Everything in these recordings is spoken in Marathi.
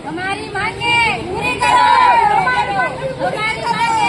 हमारी मांगे पूरी करो, हमारी मांगे।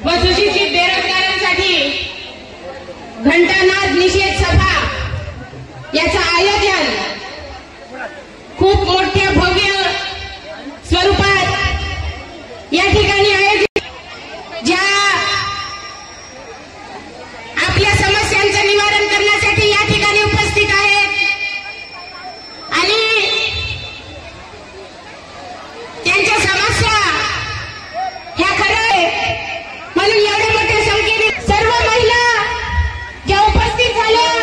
व सुशिक्षित बेरोजगारांसाठी घंटानाद निषेध सभा याचं आयोजन खूप मोठ्या भव्य स्वरूपात या ठिकाणी आयोजित, ज्या आपल्या समस्यांचं निवारण करण्यासाठी या ठिकाणी उपस्थित आहेत आणि त्यांच्या समस्या ह्या खरं म्हणून एवढ्या मोठ्या संख्येने सर्व महिला ज्या उपस्थित झाल्या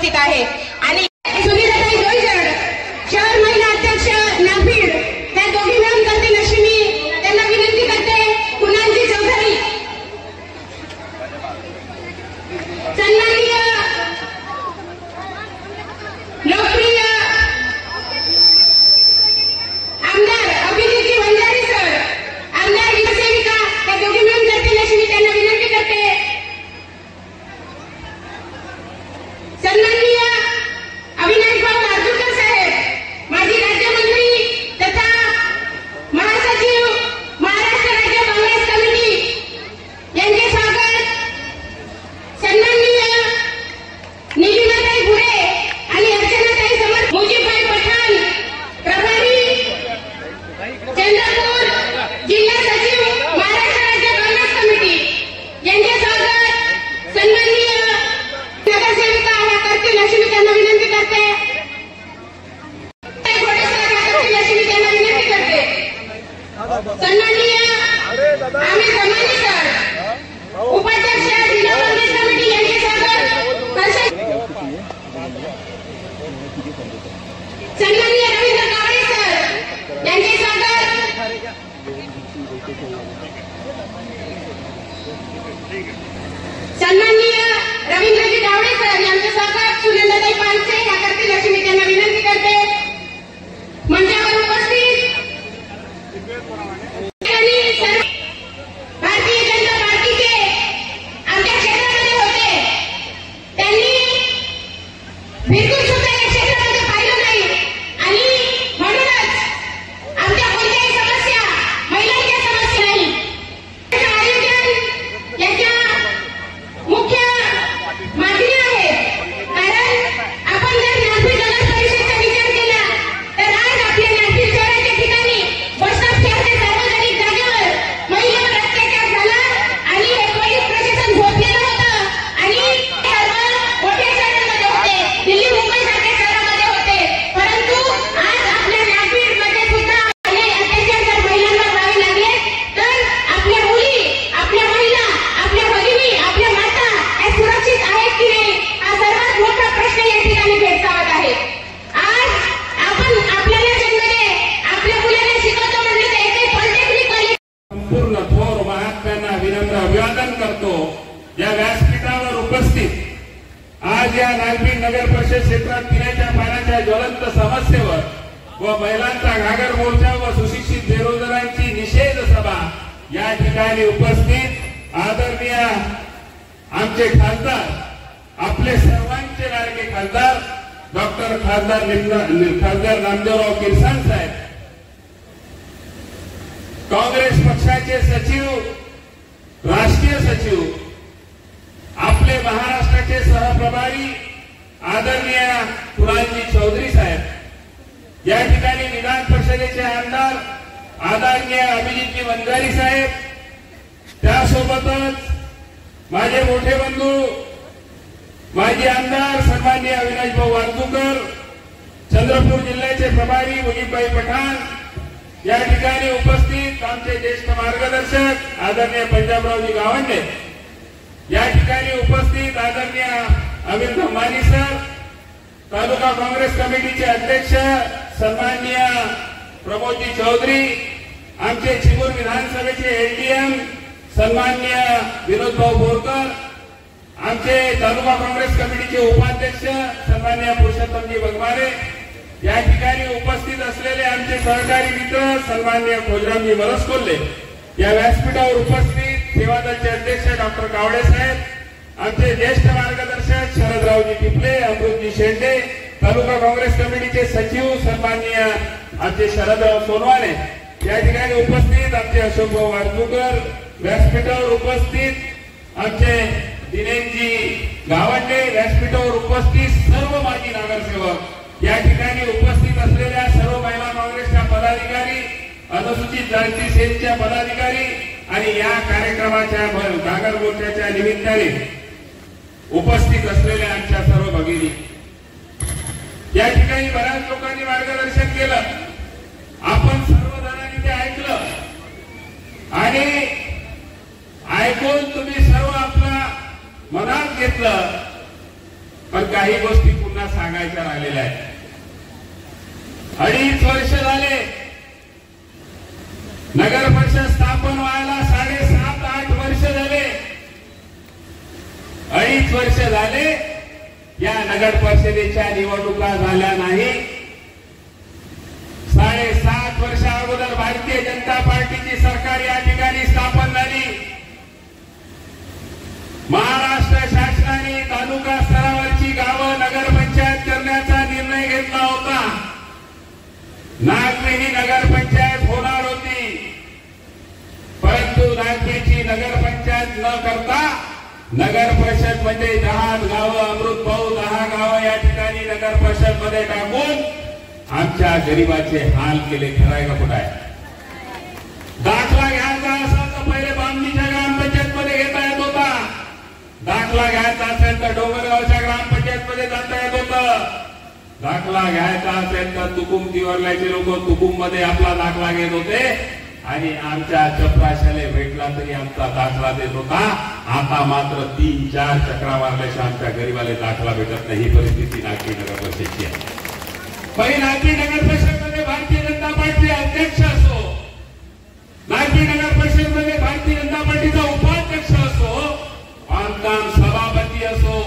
उपस्थित आहे आणि सुनीताताई जोईसर शहर महिला अध्यक्ष नागभीड त्या दोघी मिळून करतील अशी मी त्यांना विनंती करते. कुणालजी चौधरी सन्माननीय लोकप्रिय आमदार अभिजितजी वंजारी सर आमदार युवसेविका त्या दोघी मिळून करतील अशी मी त्यांना विनंती करते. सन्माननीय अविनाशभाऊ मार्जूकर साहेब माजी राज्यमंत्री तथा महासचिव महाराष्ट्र राज्य काँग्रेस कमिटी यांचे स्वागत. सन्माननीय निलिमाताई भुरे आणि अर्चनाताई समर्थ मुजीबभाई पठाण प्रभारी चंद्रपूर जिल्हा सचिव महाराष्ट्र राज्य काँग्रेस कमिटी यांचे स्वागत. सन्माननीय नगरसेविका ह्या करतील अशी मी त्यांना विनंती करते. करतील अशी मी त्यांना विनंती करते. सन्माननीय आम्ही समानी सर उपाध्यक्ष जिल्हा काँग्रेस कमिटी यांचे स्वागत. सन्माननीय रवींद्र कावळे सर यांचे स्वागत. सन्माननीय रवींद्रजी कावळे सर यांचे स्वागत. सुनंदाताई पानसे ह्या करतील अशी मी त्यांना विनंती करते. मंचावर उपस्थित भारतीय जनता पार्टीचे आमच्या क्षेत्रामध्ये होते. त्यांनी बिलकुल सुद्धा या क्षेत्रामध्ये पाहिलं नाही आणि म्हणूनच आमच्या कोणत्याही समस्या महिलांच्या समस्या नाही. त्याचं आयोजन याच्या मुख्य मागणी आहे. कारण आपण जर नागपूर नगर परिषदचा विचार केला तर आज आपल्या नागपूर शहराच्या ठिकाणी बसस्टॉप सारख्या सार्वजनिक जागेवर महिलांवर अत्याचार झाला आणि हे पोलीस प्रशासन झोपलेलं होतं आणि सर्व मोठ्या शहरांमध्ये होते, दिल्ली मुंबई सारख्या शहरामध्ये होते. परंतु आज आपल्या नागपूरमध्ये सुद्धा हे अत्याचार जर महिलांवर व्हावे लागले तर आपल्या मुली, आपल्या महिला, आपल्या भगिनी, आपल्या माता या सुरक्षित आहेत की नाही हा सर्वात मोठा प्रश्न या ठिकाणी भेडसावत आहे. आज आपण आपल्याला जन्मले आपल्या मुलांना शिकवतो म्हणलं तर एकही पॉलिटेक्निक कॉलेज संपूर्ण थोर महात्म्यांना विनम्र अभिवादन करतो. या व्यासपीठावर उपस्थित आज या नागपूर नगर परिषद क्षेत्रात पिण्याच्या पाण्याच्या ज्वलंत समस्येवर व महिलांचा घागर मोर्चा व सुशिक्षित बेरोजगारांची निषेध सभा या ठिकाणी उपस्थित आदरणीय आमचे खासदार आपले सर्वांचे लाडके खासदार डॉक्टर खासदार नामदेवराव किरसाण साहेब, काँग्रेस पक्षाचे सचिव, राष्ट्रीय सचिव, आपले महाराष्ट्राचे सहप्रभारी आदरणीय कुणालजी चौधरी साहेब, या ठिकाणी विधान परिषदेचे आमदार आदरणीय अभिजितजी वंजारी साहेब, त्यासोबतच माझे मोठे बंधू माजी आमदार सन्माननीय अविनाशभाऊ वारजूकर, चंद्रपूर जिल्ह्याचे प्रभारी मुजीबभाई पठाण, या ठिकाणी उपस्थित आमचे ज्येष्ठ मार्गदर्शक आदरणीय पंजाबरावजी गावंडे, या ठिकाणी उपस्थित आदरणीय अमित अंबानी सर, तालुका काँग्रेस कमिटीचे अध्यक्ष सन्माननीय प्रमोदजी चौधरी, आमचे चिमूर विधानसभेचे एडीएम सन्माननीय विनोदभाऊ बोरकर, आमचे तालुका काँग्रेस कमिटीचे उपाध्यक्ष सन्माननीय पुरुषोत्तमजी बगमारे, या ठिकाणी उपस्थित असलेले आमचे सहकारी मित्र सन्माननीय खोजरामजी मरसकोल्हे, या व्यासपीठावर उपस्थित सेवादलचे अध्यक्ष डॉक्टर कावडे साहेब, आमचे ज्येष्ठ मार्गदर्शक शरदरावजी टिपले, अमृतजी शेंडे, तालुका काँग्रेस कमिटीचे सचिव सन्माननीय आमचे शरदराव सोनवाने, या ठिकाणी उपस्थित आमचे अशोकभाऊ वारजूकर, व्यासपीठावर उपस्थित आमचे दिनेशजी गावंडे, व्यासपीठावर उपस्थित सर्व माजी नगरसेवक, या ठिकाणी उपस्थित असलेल्या सर्व महिला काँग्रेसच्या पदाधिकारी, अनुसूचित जाती सेलच्या पदाधिकारी आणि या कार्यक्रमाच्या घागर मोर्चाच्या निमित्ताने उपस्थित असलेल्या आमच्या सर्व भगिनी, या ठिकाणी बऱ्याच लोकांनी मार्गदर्शन केलं. आपण सर्वजणांनी ते ऐकलं आणि ऐकून तुम्ही सर्व आपला मनात घेतलं. पण काही गोष्टी लोकांना सांगायच्या राहिलेल्या आहेत. 2.5 वर्ष झाले नगर परिषद स्थापन व्हायला, 7.5-8 वर्ष झाले. 2.5 वर्ष झाले या नगर परिषदेच्या निवडणुका झाल्या नाही. 7.5 वर्षा अगोदर भारतीय जनता पार्टीची सरकार या ठिकाणी स्थापन झाली. महाराष्ट्र शासनाने तालुका स्तरावरची गावं नगरपंचायत करण्याचा निर्णय घेतला होता. नागरी ही नगरपंचायत होणार होती, परंतु नागरीची नगरपंचायत न करता नगर परिषद मध्ये 10 गावं, अमृत भाऊ 10 गावं या ठिकाणी नगर परिषद मध्ये टाकून आमच्या गरिबाचे हाल केले. खराय का खोटा आहे? दाखला घ्यायचा असेल तर पहिले बामणीच्या ग्रामपंचायत मध्ये घेता येत होता. दाखला घ्यायचा असेल तर डोंगरगावच्या ग्रामपंचायत मध्ये जाता येत होतं. दाखला घ्यायचा असेल तर तुकुमतीवरल्याचे लोक तुकुम मध्ये आपला दाखला घेत होते आणि आमच्या चपराशाले भेटला तरी आमचा दाखला देत होता. आता मात्र 3-4 चक्रा मारल्याशिवाय आमच्या गरीबाला दाखला भेटत नाही. ही परिस्थिती नागरी नगर परिषदची आहे. पहिले नागरी नगर परिषदमध्ये भारतीय जनता पार्टी अध्यक्ष असो, नागरी नगर परिषदमध्ये भारतीय जनता पार्टीचा उपाध्यक्ष असो, बांधकाम सभापती असो,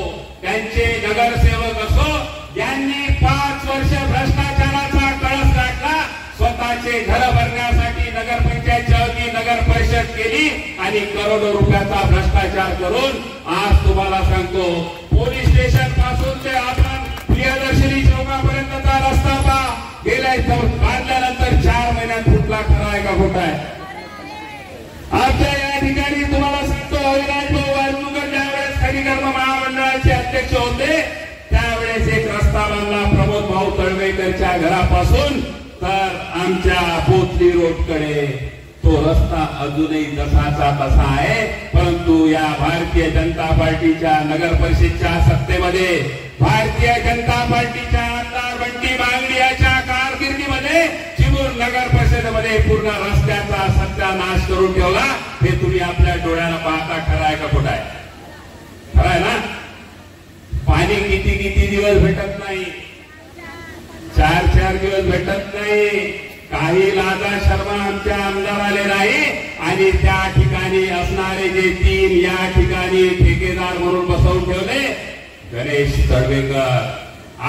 त्यांचे नगरसेवक असो, यांनी 5 वर्ष भ्रष्टाचाराचा कळस गाठला. स्वतःचे घर भरण्यासाठी नगरपंचायतच्या ऐवजी नगर परिषद केली आणि करोडो रुपयाचा भ्रष्टाचार करून आज तुम्हाला सांगतो पोलीस स्टेशन पासून ते आपण प्रियदर्शनी चौकापर्यंतचा रस्ता गेल्या बांधल्यानंतर 4 महिन्यात फुटला. खरा आहे का खोटा आहे? आमच्या या ठिकाणी तुम्हाला सांगतो अविनाश भाऊ वारनुकर ज्यावेळेस खनिकर्म महामंडळाचे अध्यक्ष होते त्यावेळेस एक रस्ता बांधला प्रमोद भाऊ तळवेकरच्या घरापासून तर आमच्या पोथली रोडकडे. तो रस्ता अजूनही जसाचा तसा आहे. परंतु या भारतीय जनता पार्टीच्या नगर परिषदच्या सत्तेमध्ये भारतीय जनता पार्टीच्या आमदार बंटी बांगडी याच्या कारकिर्दीमध्ये चिमूर नगर परिषदेमध्ये पूर्ण रस्त्याचा सत्यानाश करून ठेवला. हे तुम्ही आपल्या डोळ्यानं पाहता. खरं आहे का खोटं आहे? खरं आहे ना? पाणी किती दिवस भेटत नाही, 4 दिवस भेटत नाही. काही लाजा शर्मा आमच्या आमदार आले नाही आणि त्या ठिकाणी असणारे जे 3 या ठिकाणी ठेकेदार म्हणून बसवून ठेवले, गणेश तळवेकर,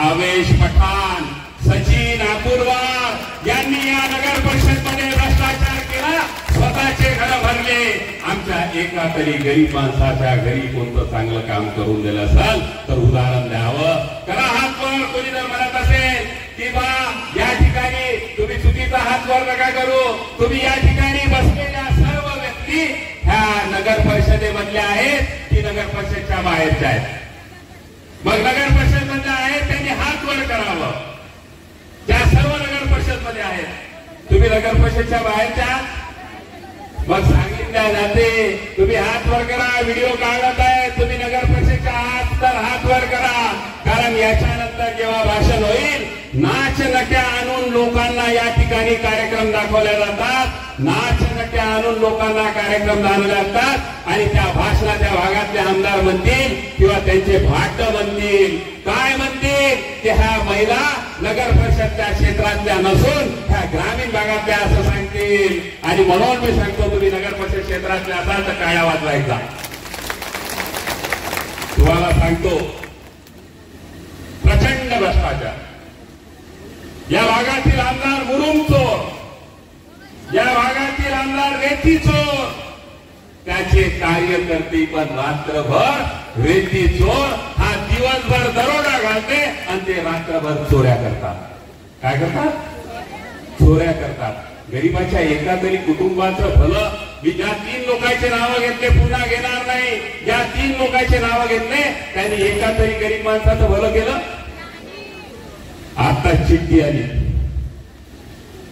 आवेश पठाण, सचिन अपूर्वार यांनी या नगर परिषदमध्ये भ्रष्टाचार केला. स्वतःचे घर भरले. आमच्या एका तरी गरीब माणसाच्या घरी कोणतं चांगलं काम करून दिलं असेल तर उदाहरण द्यावं. करा हात वर कोणी जर म्हणत असेल की बा या ठिकाणी तुम्ही चुकीचा हात वर नका करू. तुम्ही या ठिकाणी बसलेल्या सर्व व्यक्ती ह्या नगर परिषदेमधल्या आहेत की नगर परिषदच्या बाहेरच्या आहेत? मग नगर परिषद मधल्या आहेत त्यांनी हात वर करावं. त्या सर्व नगर परिषद मध्ये आहेत. तुम्ही नगर परिषदच्या बाहेरच्या मग सांगितल्या जाते तुम्ही हात वर करा. व्हिडिओ काढत आहे तुम्ही नगर परिषदच्या आत तर हात वर करा. कारण याच्यानंतर जेव्हा भाषण होईल नाचनट्या आणून लोकांना या ठिकाणी कार्यक्रम दाखवले जातात. नाचनट्या आणून लोकांना कार्यक्रम दाखवले जातात आणि त्या भाषणाच्या भागातले आमदार म्हणतील किंवा त्यांचे भाट म्हणतील काय म्हणतील की ह्या महिला नगर परिषदच्या क्षेत्रातल्या नसून ह्या ग्रामीण भागातल्या असं सांगतील. आणि म्हणून मी सांगतो तुम्ही नगर परिषद क्षेत्रातल्या असाल तर टाळ्या वाजवायचा. तुम्हाला सांगतो प्रचंड भ्रष्टाचार. या भागातील आमदार मुरुम चोर, या भागातील आमदार रेती चोर, त्याचे कार्यकर्ते पण रात्रभर रेती चोर हा दिवसभर दरोडा घालते आणि ते रात्रभर चोऱ्या करतात. काय करतात? चोऱ्या करतात. गरीबाच्या एका तरी कुटुंबाचं भलं. मी ज्या 3 लोकांचे नावं घेतले पुन्हा घेणार नाही. ज्या 3 लोकांचे नावं घेतले त्यांनी एका तरी गरीब माणसाचं भलं केलं. आता चिठ्ठी आली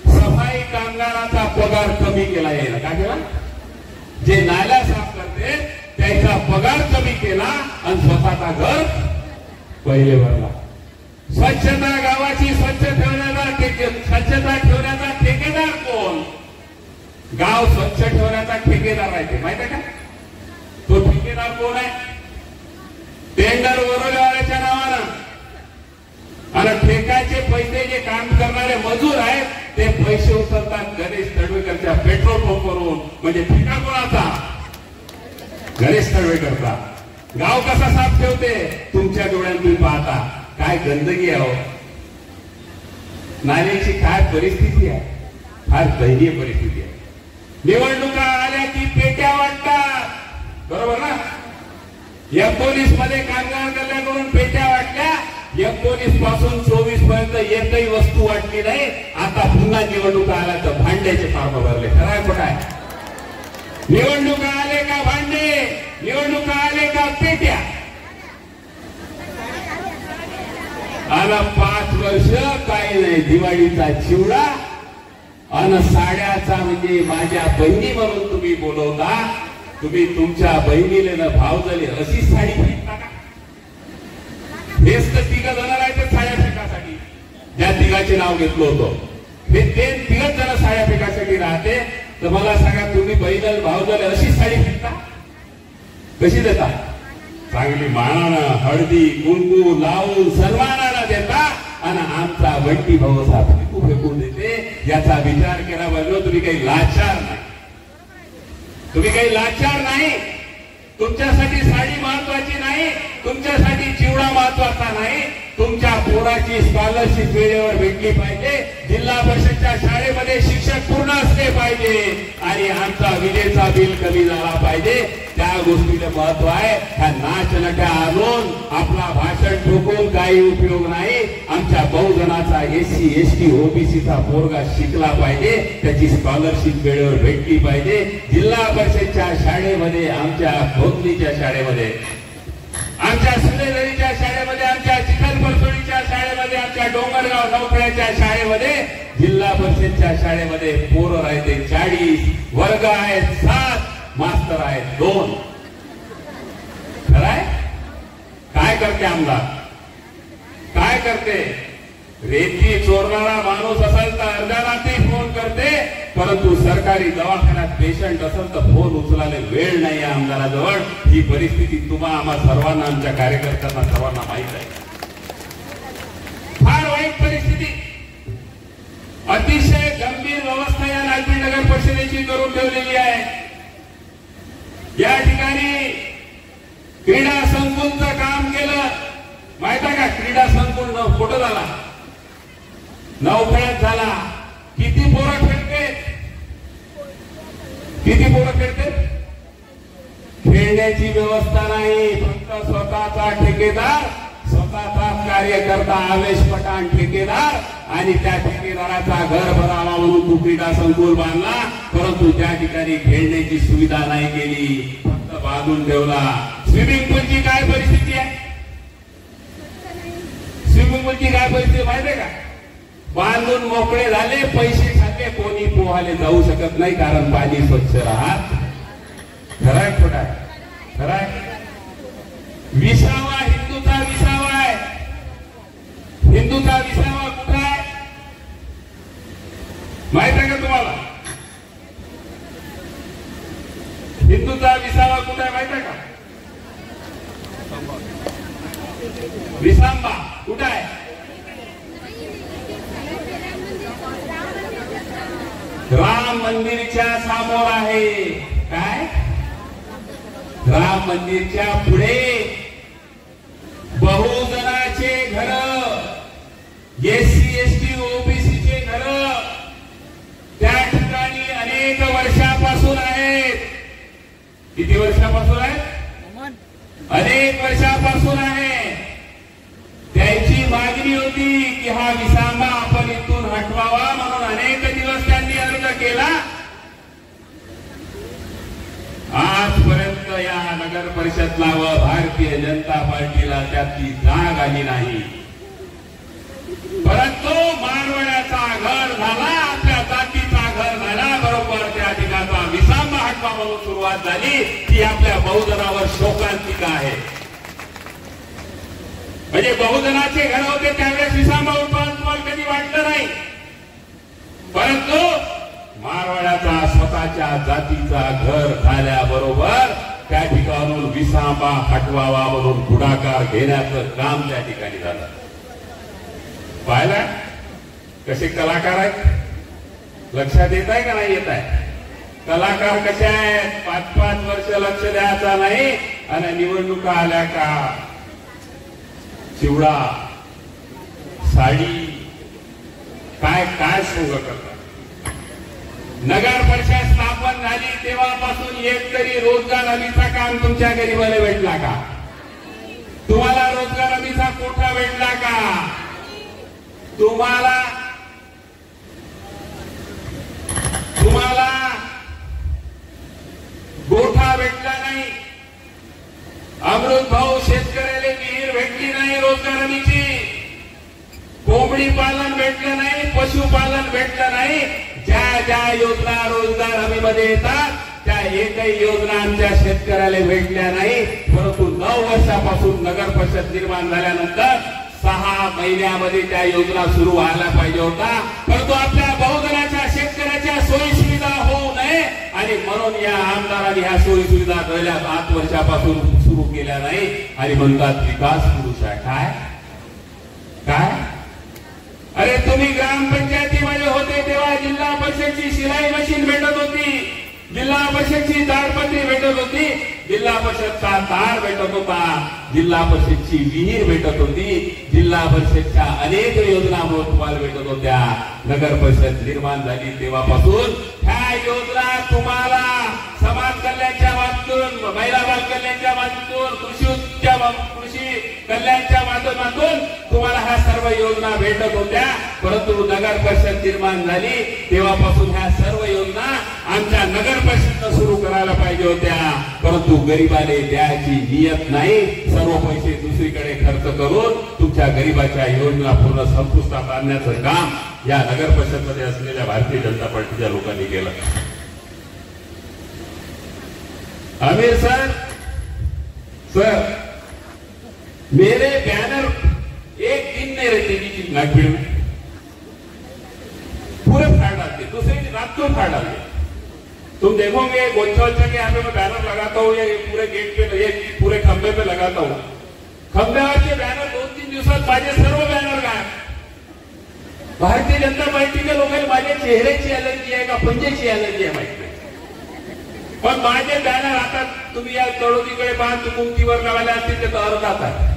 सफाई कामगाराचा पगार कमी केला यायला. काय केला? जे नाल्या साफ करते त्याचा पगार कमी केला आणि स्वतःचा घर पहिले भरला. स्वच्छता गावाची स्वच्छता ठेवण्याचा ठेकेदार कोण? गाव स्वच्छ ठेवण्याचा ठेकेदार राहते माहिती आहे का? तो ठेकेदार कोण आहे? टेंडर वरवल्याच्या नावानं पैसे जे काम करणारे मजूर आहेत ते पैसे उचलतात गणेश तडवेकरच्या पेट्रोल पंपवरून. म्हणजे ठिका कोणाचा? गणेश तडवेकरचा. गाव कसा साफ ठेवते तुमच्या डोळ्यात तुम्ही पाहता. काय गंदगी आहे, नाल्याची काय परिस्थिती आहे, फार दयनीय परिस्थिती आहे. निवडणुका आल्या की पेट्या वाटतात, बरोबर ना? 19 मध्ये कामगार कल्याणाकडून पेट्या वाटल्या. 19 पासून 24 पर्यंत एकही वस्तू वाटली नाही. आता पुन्हा निवडणुका आल्या तर भांड्याचे फार्म भरले. खरं खोटं आहे? निवडणुका आले का भांडे, निवडणुका आले का पेट्या. आणि 5 वर्ष काही नाही, दिवाळीचा चिवडा आणि साड्याचा. म्हणजे माझ्या बहिणी म्हणून तुम्ही बोलवता, तुम्ही तुमच्या बहिणीला भाव झाले अशी साडी फेकता का? हेच तर तिघ जण राहायचे साड्या फेकासाठी, ज्या तिघाचे नाव घेतलं होतं हे ते तिघच जण साड्या फेकासाठी राहते. तर मला सांगा, तुम्ही बहिणीला भाव झाले अशी साडी फेकता कशी देता? चांगली मानानं हळदी कुंकू लावून सन्मानानं देता आणि आमचा बंटी भाऊ साहेब फेकू फेकून देते. याचा विचार केला पाहिजे. तुम्ही काही लाचार नाही, तुम्ही काही लाचार नाही. तुमच्यासाठी साडी महत्वाची नाही, तुमच्यासाठी चिवडा महत्वाचा नाही. तुमच्या पोराची स्कॉलरशिप वेळेवर भेटली पाहिजे. जिल्हा परिषदच्या शाळेमध्ये शिक्षक पूर्ण असले पाहिजे आणि आमचा विजेचा बिल कमी झाला पाहिजे. त्या गोष्टीला महत्व आहे. ह्या नाचनट्या आणून आपला भाषण ठोकून काही उपयोग नाही. आमच्या बहुजनाचा SC ST OBCचा पोरगा शिकला पाहिजे, त्याची स्कॉलरशिप वेळेवर भेटली पाहिजे. जिल्हा परिषदच्या शाळेमध्ये, आमच्या भोगलीच्या शाळेमध्ये, आमच्या सुनेझरीच्या शाळेमध्ये, आमच्या चिखलपरसोडीच्या शाळेमध्ये, आमच्या डोंगरगाव नौखेड्याच्या शाळेमध्ये, जिल्हा परिषदच्या शाळेमध्ये पोरं आहेत 40, वर्ग आहेत 7, मास्तर आहेत 2. खरंय? काय करते आमदार? काय करते? रेती चोरणारा माणूस असेल तर अर्ध्या रात्री फोन करते, परंतु सरकारी दवाखान्यात पेशंट असेल तर फोन उचलायला वेळ नाही आमदाराजवळ. ही परिस्थिती तुम्हा आम्हा सर्वांना, आमच्या कार्यकर्त्यांना सर्वांना माहीत आहे. फार वाईट परिस्थिती, अतिशय गंभीर व्यवस्था या नागपूर नगर परिषदेची करून ठेवलेली आहे. या ठिकाणी क्रीडा संकुलचं काम केलं, माहित आहे का? क्रीडा संकुल कुठं झाला? नौखेड्यात झाला. किती पोरं खेळते? किती पोरं खेळते? खेळण्याची व्यवस्था नाही. फक्त स्वतःचा ठेकेदार, स्वतःचा कार्यकर्ता आवेश पठाण ठेकेदार आणि त्या ठेकेदाराचा घर भरावा म्हणून तू क्रीडा संकुल बांधला, परंतु त्या ठिकाणी खेळण्याची सुविधा नाही केली, फक्त बांधून ठेवला. स्विमिंग पूलची काय परिस्थिती आहे? स्विमिंग पूलची काय परिस्थिती माहिती आहे का? बांधून मोकळे झाले, पैसे खाते, कोणी पोहायला जाऊ शकत नाही, कारण पाणी स्वच्छ राहत. खरंय खोटा? खरंय. विसावा हिंदूचा विसावा आहे. हिंदूचा विसावा कुठं आहे माहित आहे का तुम्हाला? हिंदूचा विसावा कुठं आहे माहित आहे का? विसांबा कुठं आहे? राम मंदिरच्या समोर आहे. काय? राम मंदिरच्या पुढे बहुजनाचे घर, SC ST OBCचे घर त्या ठिकाणी अनेक वर्षापासून आहेत. किती वर्षापासून आहेत? अनेक वर्षापासून आहे. त्यांची मागणी होती की हा विसांबा आपण इथून हटवावा, म्हणून अनेक दिवस त्यांनी अर्ज केला. आजपर्यंत या नगर परिषदला व भारतीय जनता पार्टीला त्याची जाग आली नाही. परंतु मारवाड्याचा घर झाला, आपल्या जातीचा घर झाला, बरोबर त्या ठिकाणचा विसांबा हटवा म्हणून सुरुवात झाली. ती आपल्या बहुजनावर शोकांतिका आहे. म्हणजे बहुजनाचे घर होते त्यावेळेस विसांबा उत्पादन कधी वाटलं नाही, परंतु मारवाड्याचा स्वतःच्या जातीचा घर झाल्याबरोबर त्या ठिकाणून विसांबा हटवावा म्हणून पुढाकार घेण्याचं काम त्या ठिकाणी झालं. पाहिलं? कसे कलाकार आहेत लक्षात येत आहे का नाही येत आहे? कलाकार कसे आहेत? 5-5 वर्ष लक्ष द्यायचा नाही आणि निवडणुका आल्या का चिवडा साडी काय काय सोंग करतात. नगर परिषद स्थापन झाली तेव्हापासून एक तरी रोजगार हमीचा काम तुमच्या गरीबाला भेटला का? तुम्हाला रोजगार हमीचा कोठा भेटला का? तुम्हाला गोठा भेटला नाही. अमृत भाऊ शेतकऱ्याला विहीर भेटली नाही रोजगार हमीची. कोंबडी पालन भेटलं नाही, पशुपालन भेटलं नाही. ज्या ज्या योजना रोजगार हमीमध्ये येतात त्या एकही योजना आमच्या शेतकऱ्याला भेटल्या नाही. परंतु 9 वर्षापासून नगर परिषद निर्माण झाल्यानंतर 6 महिन्यामध्ये त्या योजना सुरू व्हायला पाहिजे होता. परंतु आपल्या बहुजनाच्या शेतकऱ्याच्या सोयी सुविधा होऊ नये आणि म्हणून या आमदारांनी ह्या सोयी सुविधा गेल्या 7 वर्षापासून सुरू केल्या नाही आणि म्हणतात विकास पुरुष आहे. काय काय अरे तुम्ही ग्रामपंचायतीमध्ये होते तेव्हा जिल्हा परिषदची शिलाई मशीन भेटत होती, जिल्हा परिषदची ताडपत्री भेटत होती, जिल्हा परिषदचा तार भेटत होता, जिल्हा परिषदची विहीर भेटत होती, जिल्हा परिषदच्या अनेक योजना तुम्हाला भेटत होत्या. नगर परिषद निर्माण झाली तेव्हापासून ह्या योजना तुम्हाला समाज कल्याणच्या माध्यमातून, महिला बाल कल्याणच्या माध्यमातून, कृषी कल्याणच्या माध्यमातून तुम्हाला ह्या सर्व योजना भेटत होत्या. परंतु नगर परिषद निर्माण झाली तेव्हापासून ह्या सर्व योजना आमच्या नगर परिषदनं सुरू करायला पाहिजे होत्या. परंतु गरिबाने द्यायची नियत नाही. सर्व पैसे दुसरीकडे खर्च करून तुमच्या गरिबाच्या योजना पूर्ण संपुष्टात आणण्याचं काम या नगर परिषदमध्ये असलेल्या भारतीय जनता पार्टीच्या लोकांनी केलं. आमिर सर मेरे बैनर एक दिन नहीं रहते जी नागपुर में, पूरे फाड़ डालते, दूसरे दिन रात को फाड़ डालते. तुम देखोगे गोंचा के यहाँ पे मैं बैनर लगाता हूँ, ये पूरे गेट पे, ये पूरे खंबे पे लगाता हूँ. खंब्यावरचे बैनर 2-3 दिवसात माझे सर्व बैनर गायब. भारतीय जनता पार्टीच्या लोकांना माझ्या चेहऱ्याची अलर्जी आहे का पंजेची अलर्जी आहे माहिती नाही. पण माझे बॅनर आता तुम्ही या तळोदीकडे पहा, तुकुंकीवर लावायला असतील ते तर अर्धात आहे.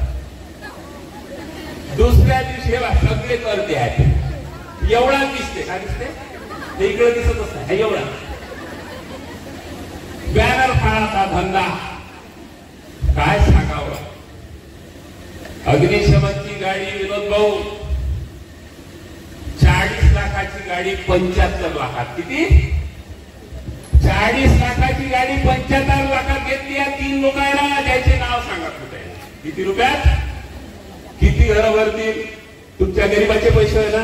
दुसऱ्या दिवशी हे सगळे करते आहेत. एवढा दिसते काय दिसते ते इकडे दिसतच नाही. एवढा बॅनर फाळाचा धंदा काय सांगावं. अग्निशमनची गाडी विनोद भाऊ 40 लाखाची गाडी 75 लाखात. किती? 40 लाखाची गाडी 75 लाखात घेतली. या 3 लोकांना ज्याचे नाव सांगत होते. किती रुपयात किती घरं भरतील? तुमच्या गरीबाचे पैसे आहे ना,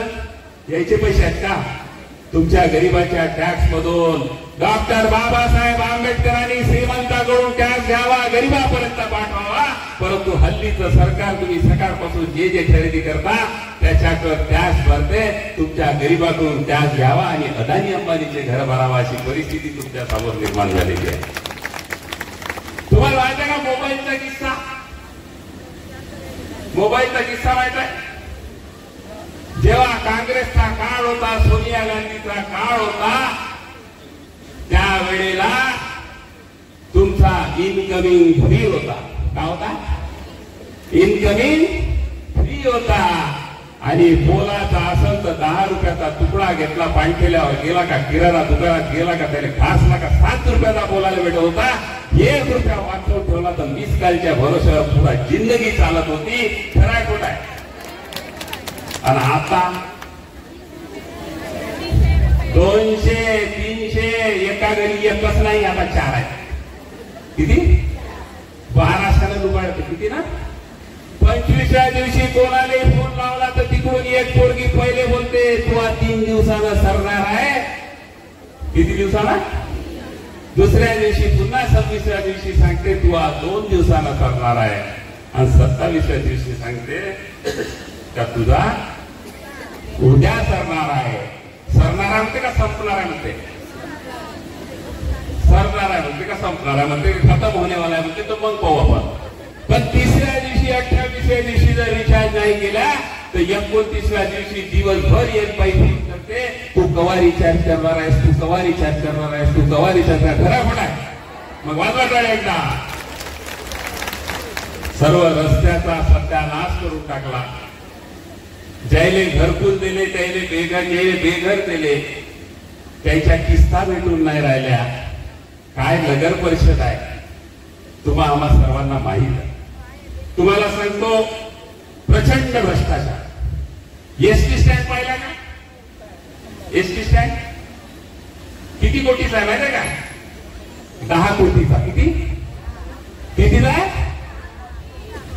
यायचे पैसे आहेत का? तुमच्या गरीबाच्या टॅक्स मधून डॉक्टर बाबासाहेब आंबेडकरांनी श्रीमंताकडून टॅक्स घ्यावा, गरीबापर्यंत पाठवावा. परंतु हल्लीचं सरकार तुम्ही सकाळपासून जे जे खरेदी करता त्याच्याकडे टॅक्स भरते. तुमच्या गरीबाकडून टॅक्स घ्यावा आणि अदानी अंबानीचे घर भरावा अशी परिस्थिती तुमच्या समोर निर्माण झालेली आहे. तुम्हाला माहिती आहे का मोबाईलचा किस्सा? मोबाईलचा किस्सा माहित आहे? जेव्हा काँग्रेसचा काळ होता, सोनिया गांधीचा काळ होता, त्यावेळेला तुमचा इनकमिंग फ्री होता. काय होता? इनकमिंग फ्री होता. आणि बोलाचा असेल तर 10 रुपयाचा तुकडा घेतला, पाणठेल्यावर गेला का, किराणा दुकानात गेला का, त्याने घासला का 7 रुपयाचा बोलायला भेटत होता. 1 रुपया वाचवून ठेवला तर 20 कालच्या भरोश्यावर पुरा जिंदगी चालत होती. खराय खोट आहे? आणि आता 200-300 एका घरी एकच नाही, आता 4 आहे. किती? 1200 रुपये. किती ना? 25व्या दिवशी कोणाला फोन लावला तर तिकडून एक पोरगी पहिले बोलते तू 3 दिवसानं सरणार आहे. किती दिवसाला? दुसऱ्या दिवशी पुन्हा 26व्या दिवशी सांगते तू 2 दिवसानं सरणार आहे. आणि 27व्या दिवशी सांगते का तुझा उद्या सरणार आहे. सरणार आहे म्हणते का संपणार आहे म्हणते? सरणार आहे म्हणते का संपणार आहे म्हणते? खतम होण्यावाला आहे म्हणते. तर मग पाहू आपण. पण 3ऱ्या दिवशी 28व्या दिवशी जर रिचार्ज नाही केला तर 29व्या दिवशी दिवसभर एक बाई फोन करते, तू कवा रिचार्ज करणार आहेस, तू कवा रिचार्ज करणार आहेस, तू कवा रिचार्ज करणार. खरा खोटा आहे? मग वाजवा टाळ्या एकदा. सर्व रस्त्याचा सत्यानाश करून टाकला. ज्याले घरकुल दिले त्याले बेघर दिले, त्याच्या किस्ता भेटून नाही राहिल्या. काय नगर परिषद आहे तुम्हा आम्हा सर्वांना माहीत आहे. तुम्हाला सांगतो प्रचंड भ्रष्टाचार. एसटी स्टँड पाहिला का? एसटी स्टँड किती कोटीचा आहे माहिती आहे का? 10 कोटीचा. कितीचा आहे?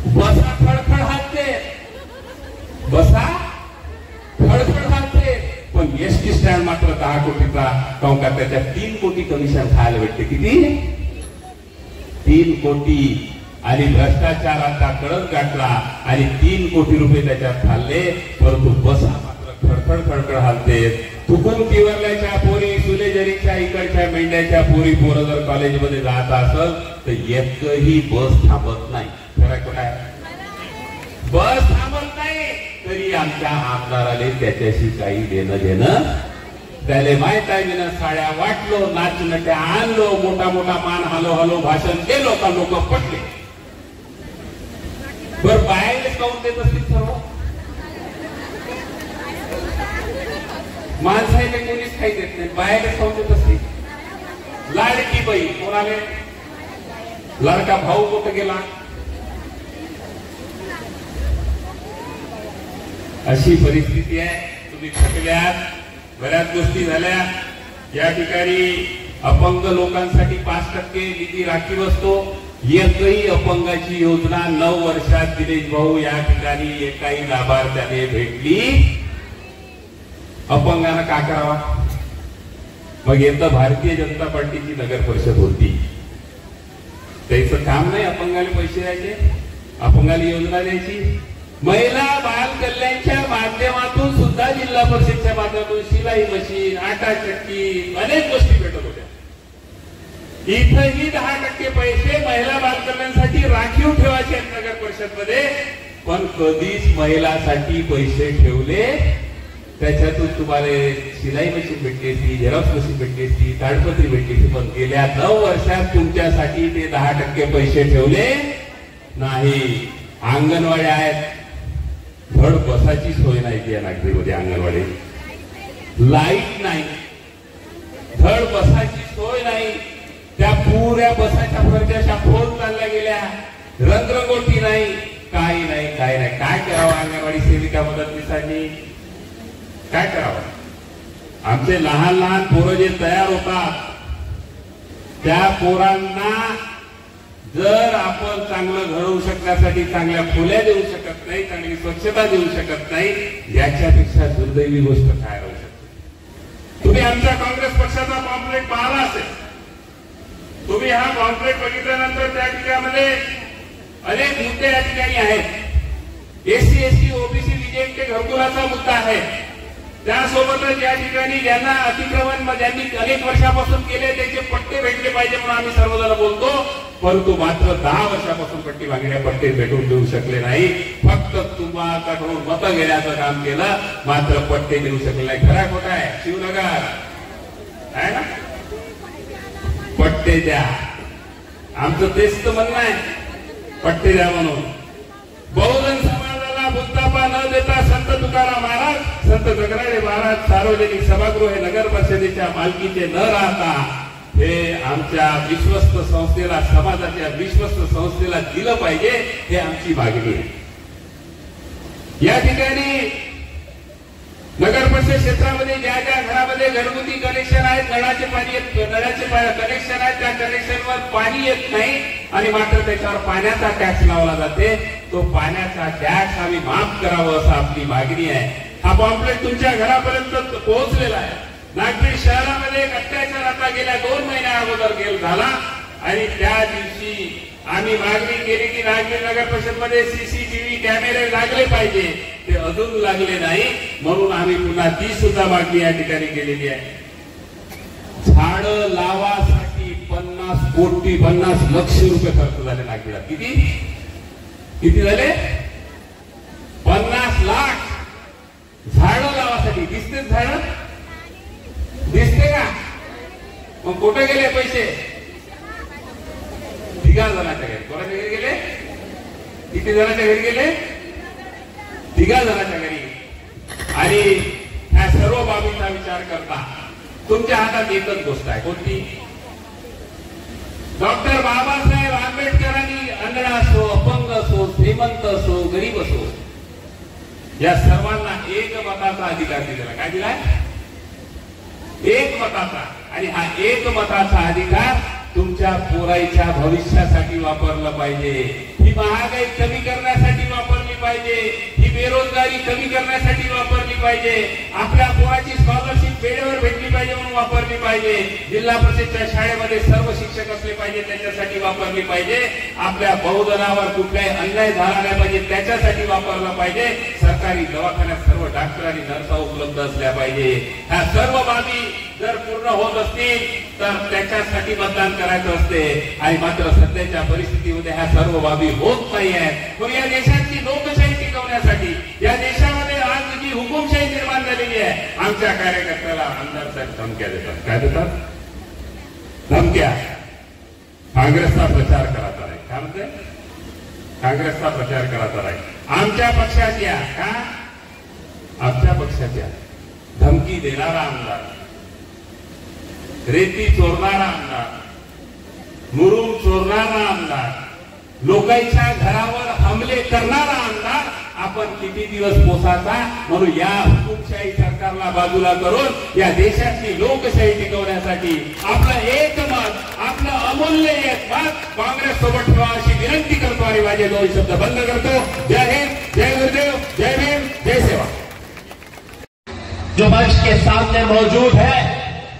बसा खडखड हालते, बसा खडखड हालते, पण एसटी स्टँड मात्र 10 कोटीचा. काऊन का? त्याच्या 3 कोटी कमिशन खायला भेटते. किती? 3 कोटी. आणि भ्रष्टाचाराचा कळस गाठला आणि 3 कोटी रुपये त्याच्यात खाल्ले, परंतु बसा मात्र खडखड खडखड हालते. चुकून तिवरल्याच्या पोरी, सुलेजरीच्या इकडच्या मेंढ्याच्या पोरी पोरं जर कॉलेजमध्ये जात असेल तर एकही बस थांबत नाही. खरं काय? बस थांबत नाही. तरी आमच्या आमदाराले त्याच्याशी काही देणं. त्याला माहित आहे, मी साड्या वाटलो, नाचनट्या आणलो, मोठा मान हलो भाषण केलो का लोक पटले. बर बाहेर काऊन देत असतील सर्व? माणसाने कोणीच काही देत नाही, बाहेर काऊन देत असतील? लाडकी बाई कोणाले? लाडका भाऊ कुठं गेला? अशी परिस्थिती आहे. तुम्ही थकल्यात, बऱ्याच गोष्टी झाल्या. या ठिकाणी अपंग लोकांसाठी 5% निधी राखीव असतो. एकही अपंगाची योजना 9 वर्षात दिनेश भाऊ या ठिकाणी एकाही लाभार्थ्याने भेटली. अपंगानं का करावा? मग येतं भारतीय जनता पार्टीची नगर परिषद होती, त्याचं काम नाही अपंगाला पैसे द्यायचे, अपंगाला योजना द्यायची. महिला बाल कल्याणच्या माध्यमातून सुद्धा जिल्हा परिषदच्या माध्यमातून शिलाई मशीन, आटा चक्की, अनेक गोष्टी भेटत होत्या. इथंही 10% पैसे महिला बाल कल्याणसाठी राखीव ठेवायचे नगर परिषद मध्ये, पण कधीच महिलांसाठी पैसे ठेवले. त्याच्यातून तुम्हाला शिलाई मशीन भेटली असती, झेरॉक्स मशीन भेटली असती, ताडपत्री भेटली असती, पण गेल्या 9 वर्षात तुमच्यासाठी ते 10% पैसे ठेवले नाही. अंगणवाड्या आहेत, धड बसाची सोय नाही या नागरिकमध्ये. अंगणवाडी लाईट नाही, धड बसाची सोय नाही. त्या पुऱ्या बसाच्या फरच्या फोन चालल्या गेल्या, रंगरंगोटी नाही, काही नाही. काय करावं अंगणवाडी सेविका मदतनीसाठी? काय करावं? आमचे लहान पोरं जे तयार होतात त्या पोरांना जर आपण चांगलं घडवू शकण्यासाठी चांगल्या खोल्या देऊ शकत नाही, चांगली स्वच्छता देऊ शकत नाही, याच्यापेक्षा दुर्दैवी गोष्ट काय राहू शकते? तुम्ही आमच्या काँग्रेस पक्षाचा पॉम्पलेट पाहिला असेल. तुम्ही हा पॉम्पलेट बघितल्यानंतर त्या ठिकाणी अनेक मुद्दे या ठिकाणी आहेत. एससी एसटी ओबीसी विधेयक घरकुलाचा मुद्दा आहे. त्यासोबतच या ठिकाणी ज्यांना अतिक्रमण ज्यांनी अनेक वर्षापासून केले त्याचे पट्टे भेटले पाहिजे म्हणून आम्ही सर्वजण बोलतो, परंतु मात्र 10 वर्षापासून पट्टी मागण्या पट्टे भेटून देऊ शकले नाही. फक्त तुम्हाकडून मतं घेण्याचं काम केलं, मात्र पट्टे देऊ शकले नाही. खरा खोटा आहे? शिवनगर आहे ना, पट्टे द्या. आमचं तेच तर म्हणणं आहे, पट्टे द्या म्हणून. बहुजन समाजाला भूतापा न देता संत तुकाराम महाराज, संत गगराडे महाराज सार्वजनिक सभागृह नगर परिषदेच्या मालकीचे न राहता हे आमच्या विश्वस्त संस्थेला, समाजाच्या विश्वस्त संस्थेला दिलं पाहिजे, हे आमची मागणी आहे. या ठिकाणी नगर परिषद क्षेत्रामध्ये ज्या ज्या घरामध्ये घरगुती कनेक्शन आहेत, नळाचे कनेक्शन आहेत, त्या कनेक्शनवर पाणी येत नाही आणि मात्र त्याच्यावर पाण्याचा टॅक्स लावला जाते, तो पाण्याचा टॅक्स आम्ही माफ करावं असं आपली मागणी आहे. हा पॉम्पलेट तुमच्या घरापर्यंत पोहोचलेला आहे. नागपूर शहरामध्ये एक अत्याचार आता गेल्या 2 महिन्या अगोदर झाला आणि त्या दिवशी आम्ही मागणी केली की नागपूर नगर परिषद मध्ये सीसीटीव्ही कॅमेरे लागले पाहिजे, ते अजून लागले नाही. म्हणून आम्ही पुन्हा ती सुद्धा मागणी या ठिकाणी केलेली आहे. झाड लावासाठी 50 लक्ष रुपये खर्च झाले नागपुरात. किती झाले? 50 लाख. दिसतेच झाड दिसते का? मग कुठे गेले पैसे? तिघा जणांच्या घरी. कोणाच्या घरी गेले? किती जणांच्या घरी गेले? तिघा जणांच्या घरी. आणि ह्या सर्व बाबींचा विचार करता तुमच्या हातात एकच गोष्ट आहे. कोणती? डॉक्टर बाबासाहेब आंबेडकरांनी अंधळा असो, अपंग असो, श्रीमंत असो, गरीब असो, या सर्वांना एक मताचा अधिकार दिलेला. काय दिलाय? एक मताचा. आणि हा एक मताचा अधिकार तुमच्या पोराईच्या भविष्यासाठी वापरलं पाहिजे. ही महागाई कमी करण्यासाठी वापरली पाहिजे. ही बेरोजगारी कमी करण्यासाठी वापरली पाहिजे. आपल्या पोराची स्कॉलरशिप वेळेवर भेटली पाहिजे म्हणून वापरली पाहिजे. जिल्हा परिषदच्या शाळेमध्ये सर्व शिक्षक असले पाहिजे त्याच्यासाठी वापरली पाहिजे. आपल्या बहुजनावर कुठलाही अन्याय झाला नाही पाहिजे त्याच्यासाठी वापरलं पाहिजे. सरकारी दवाखान्यात सर्व डॉक्टर आणि नर्सा उपलब्ध असल्या पाहिजे. ह्या सर्व बाबी जर पूर्ण होत असतील तर त्याच्यासाठी मतदान करायचं असते. आणि मात्र सध्याच्या परिस्थितीमध्ये ह्या सर्व बाबी होत नाही आहेत. पण या देशाची लोकशाही टिकवण्यासाठी, या देशामध्ये आज जी हुकुमशाही निर्माण झालेली आहे, आमच्या कार्यकर्त्याला आमदार साहेब धमक्या देतात. काय देतात? धमक्या. काँग्रेसचा प्रचार करायचा नाही. काय म्हणते? काँग्रेसचा प्रचार करायचा नाही. आमच्या पक्षात या. का? आमच्या पक्षात या. धमकी देणारा आमदार, रेती चोरणारा आमदार, मुरुम चोरणारा आमदार, लोकांच्या घरावर हमले करणारा आमदार आपण किती दिवस पोसाचा? म्हणून या हुकुमशाही सरकारला बाजूला करून या देशातली लोकशाही टिकवण्यासाठी आपलं एक मत, आपलं अमूल्य एक मत काँग्रेस सोबत ठेवा अशी विनंती करतो. आणि माझे दोन शब्द बंद करतो. जय हिंद, जय गुरुदेव, जय भीम, जय सेवा. जो मंच के सामने मौजूद है,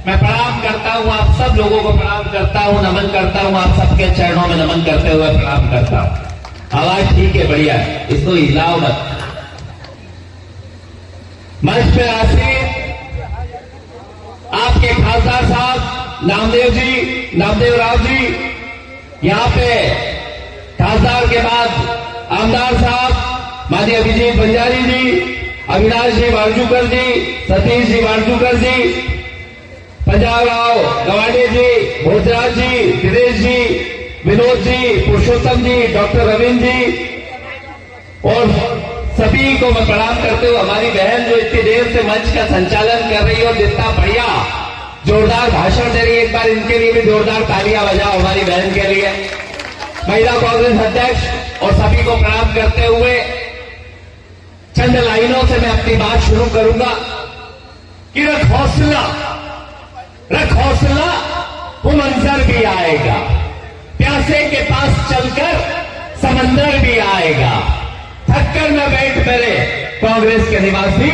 मैं प्रणाम करता हूं, आप सब लोगों को प्रणाम करता हूं, नमन करता हूं, आप सबके चरणों में नमन करते हुए प्रणाम करता हूं. आवाज ठीक है, बढ़िया है, इसको हिलाओ मत. मंच पे आसीन आपके खासदार साहब नामदेव राव जी, यहां पे खासदार के बाद आमदार साहब माननीय अभिजीत बंजारी जी, अविनाश जी वारजूकर जी, सतीश जी वारजूकर जी, पंजाब राव गवाड़े जी, भोजराज जी, दिनेश जी, विनोद जी, पुरुषोत्तम जी, डॉक्टर रविंद्र जी और सभी को मैं प्रणाम करते हुए हमारी बहन जो इतनी देर से मंच का संचालन कर रही है और जितना बढ़िया जोरदार भाषण दे रही है, एक बार इनके लिए भी जोरदार तालियां बजाओ हमारी बहन के लिए. महिला कांग्रेस अध्यक्ष और सभी को प्रणाम करते हुए चंद लाइनों से मैं अपनी बात शुरू करूंगा कि रख हौसला, वो मंजर भी आएगा. प्यासे के पास चलकर समंदर भी आएगा. थककर न बैठ मेरे कांग्रेस के निवासी,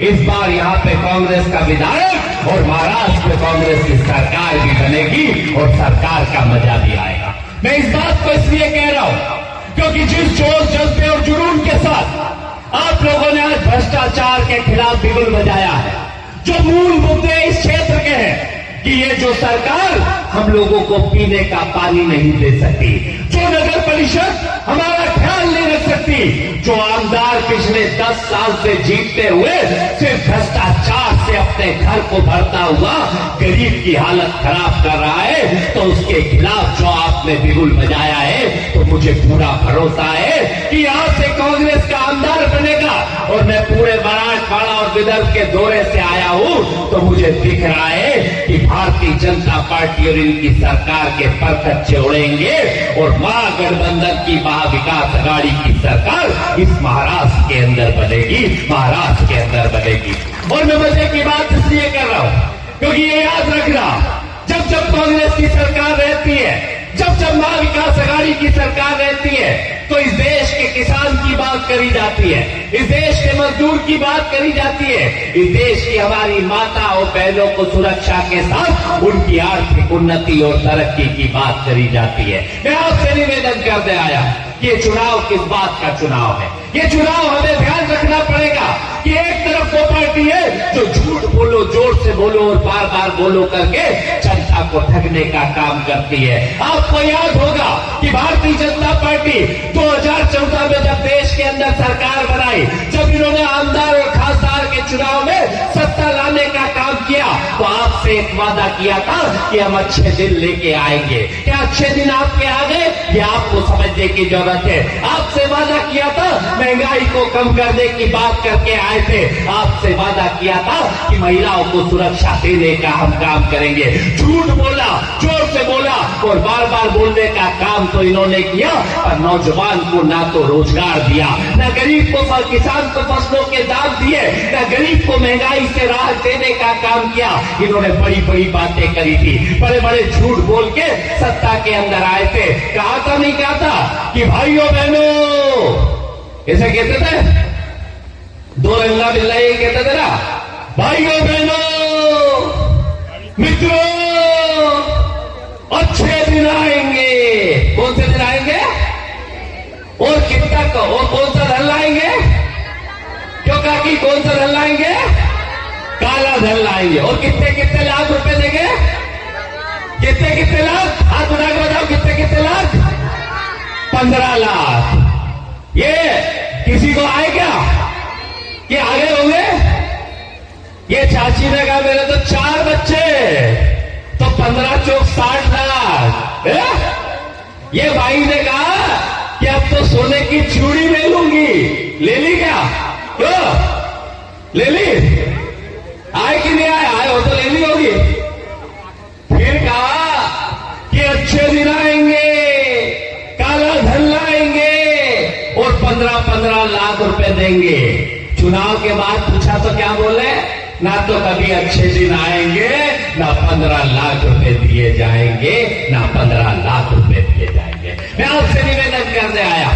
इस बार यहां पे कांग्रेस का विधायक और महाराष्ट्र में कांग्रेस की सरकार भी बनेगी और सरकार का मजा भी आएगा. मैं इस बात को इसलिए कह रहा हूं क्योंकि जिस जोश जज्बे और जुनून के साथ आप लोगों ने आज भ्रष्टाचार के खिलाफ बिगुल बजाया है, जो मूल मुद्दे इस क्षेत्र के हैं कि ये जो सरकार हम लोगों को पीने का पानी नहीं दे सकती, जो नगर परिषद हमारा ख्याल नहीं रख सकती, जो आमदार पिछले 10 साल से जीतते हुए सिर्फ भ्रष्टाचार से अपने घर को भरता हुआ गरीब की हालत खराब कर रहा है, तो उसके खिलाफ जो आपने बिगुल बजाया है, तो मुझे पूरा भरोसा है कि यहां से कांग्रेस का आमदार बनेगा. और मैं पूरे मराठवाड़ा और विदर्भ के दौरे से आया हूं तो मुझे दिख रहा है कि भारतीय जनता पार्टी और इनकी सरकार के परखच्चे उड़ेंगे और महागठबंधन की महाविकास अघाड़ी की सरकार इस महाराष्ट्र के अंदर बनेगी, महाराष्ट्र के अंदर बनेगी. और मैं मजे की बात इसलिए कर रहा हूं क्योंकि ये याद रखना, जब जब कांग्रेस की सरकार रहती है, जब जब महाविकास अघाड़ी की सरकार रहती है, तो इस देश के किसान की बात करी जाती है, इस देश के मजदूर की बात करी जाती है, इस देश की हमारी माता और बहनों को सुरक्षा के साथ उनकी आर्थिक उन्नति और तरक्की की बात करी जाती है. मैं आपसे निवेदन करते आया कि ये चुनाव किस बात का चुनाव है. ये चुनाव हमें ध्यान रखना पड़ेगा कि एक तरफ वो पार्टी है जो झूठ बोलो, जोर से बोलो और बार बार बोलो करके जनता को ठगने का काम करती है. आपको याद होगा कि भारतीय जनता पार्टी 2014 में जब देश के अंदर सरकार बनाई, जब इन्होंने आमदार और खासदार के चुनाव में 70 तो आपसे एक वादा किया था कि हम अच्छे दिन लेके आएंगे। क्या अच्छे दिन आपके आ गए? ये आपको समझने की जरूरत है। आपसे वादा किया था, महंगाई को कम करने की बात करके आए थे। आपसे वादा किया था कि महिलाओं को सुरक्षा देने का हम काम करेंगे। झूठ बोला, जोर से बोला और बार बार बोलने का काम तो इन्होंने किया, पर नौजवान को ना तो रोजगार दिया, ना गरीब को, किसान को फसलों के दाम दिए, ना गरीब को महंगाई से राहत देने का काम किया। इन्होंने बड़ी बड़ी बातें करी थी, बड़े बड़े झूठ बोल के सत्ता के अंदर आए थे। कहा था नहीं कहा था कि भाइयों बहनों, ऐसे कहते थे, दो रंगा बिल्ला ये कहते थे ना, भाइयों बहनों मित्रों अच्छे दिन आएंगे। कौन से दिन आएंगे? और कितना का, और कौन सा धन लाएंगे? क्यों कहा कि कौन सा धन लाएंगे? काला धन लाएंगे। और कितने कितने लाख रुपए देंगे? कितने कितने लाख? हाथ उठा के बताओ, कितने कितने लाख? 15 लाख। ये किसी को आए क्या? ये आगे होंगे? ये चाची ने कहा मेरे तो 4 बच्चे, तो 15 चौक 60 लाख। ये भाई ने कहा कि अब तो सोने की चूड़ी ले लूंगी। ले ली क्या? क्यों ले ली? आए कि नहीं आए? आए हो तो ले ली होगी। फिर कहा कि अच्छे दिन आएंगे, काला धन लाएंगे और 15-15 लाख रुपए देंगे। चुनाव के बाद पूछा तो क्या बोले? ना तो कभी अच्छे दिन आएंगे, ना 15 लाख रुपए दिए जाएंगे, ना 15 लाख रुपए दिए जाएंगे। मैं आपसे निवेदन करने आया,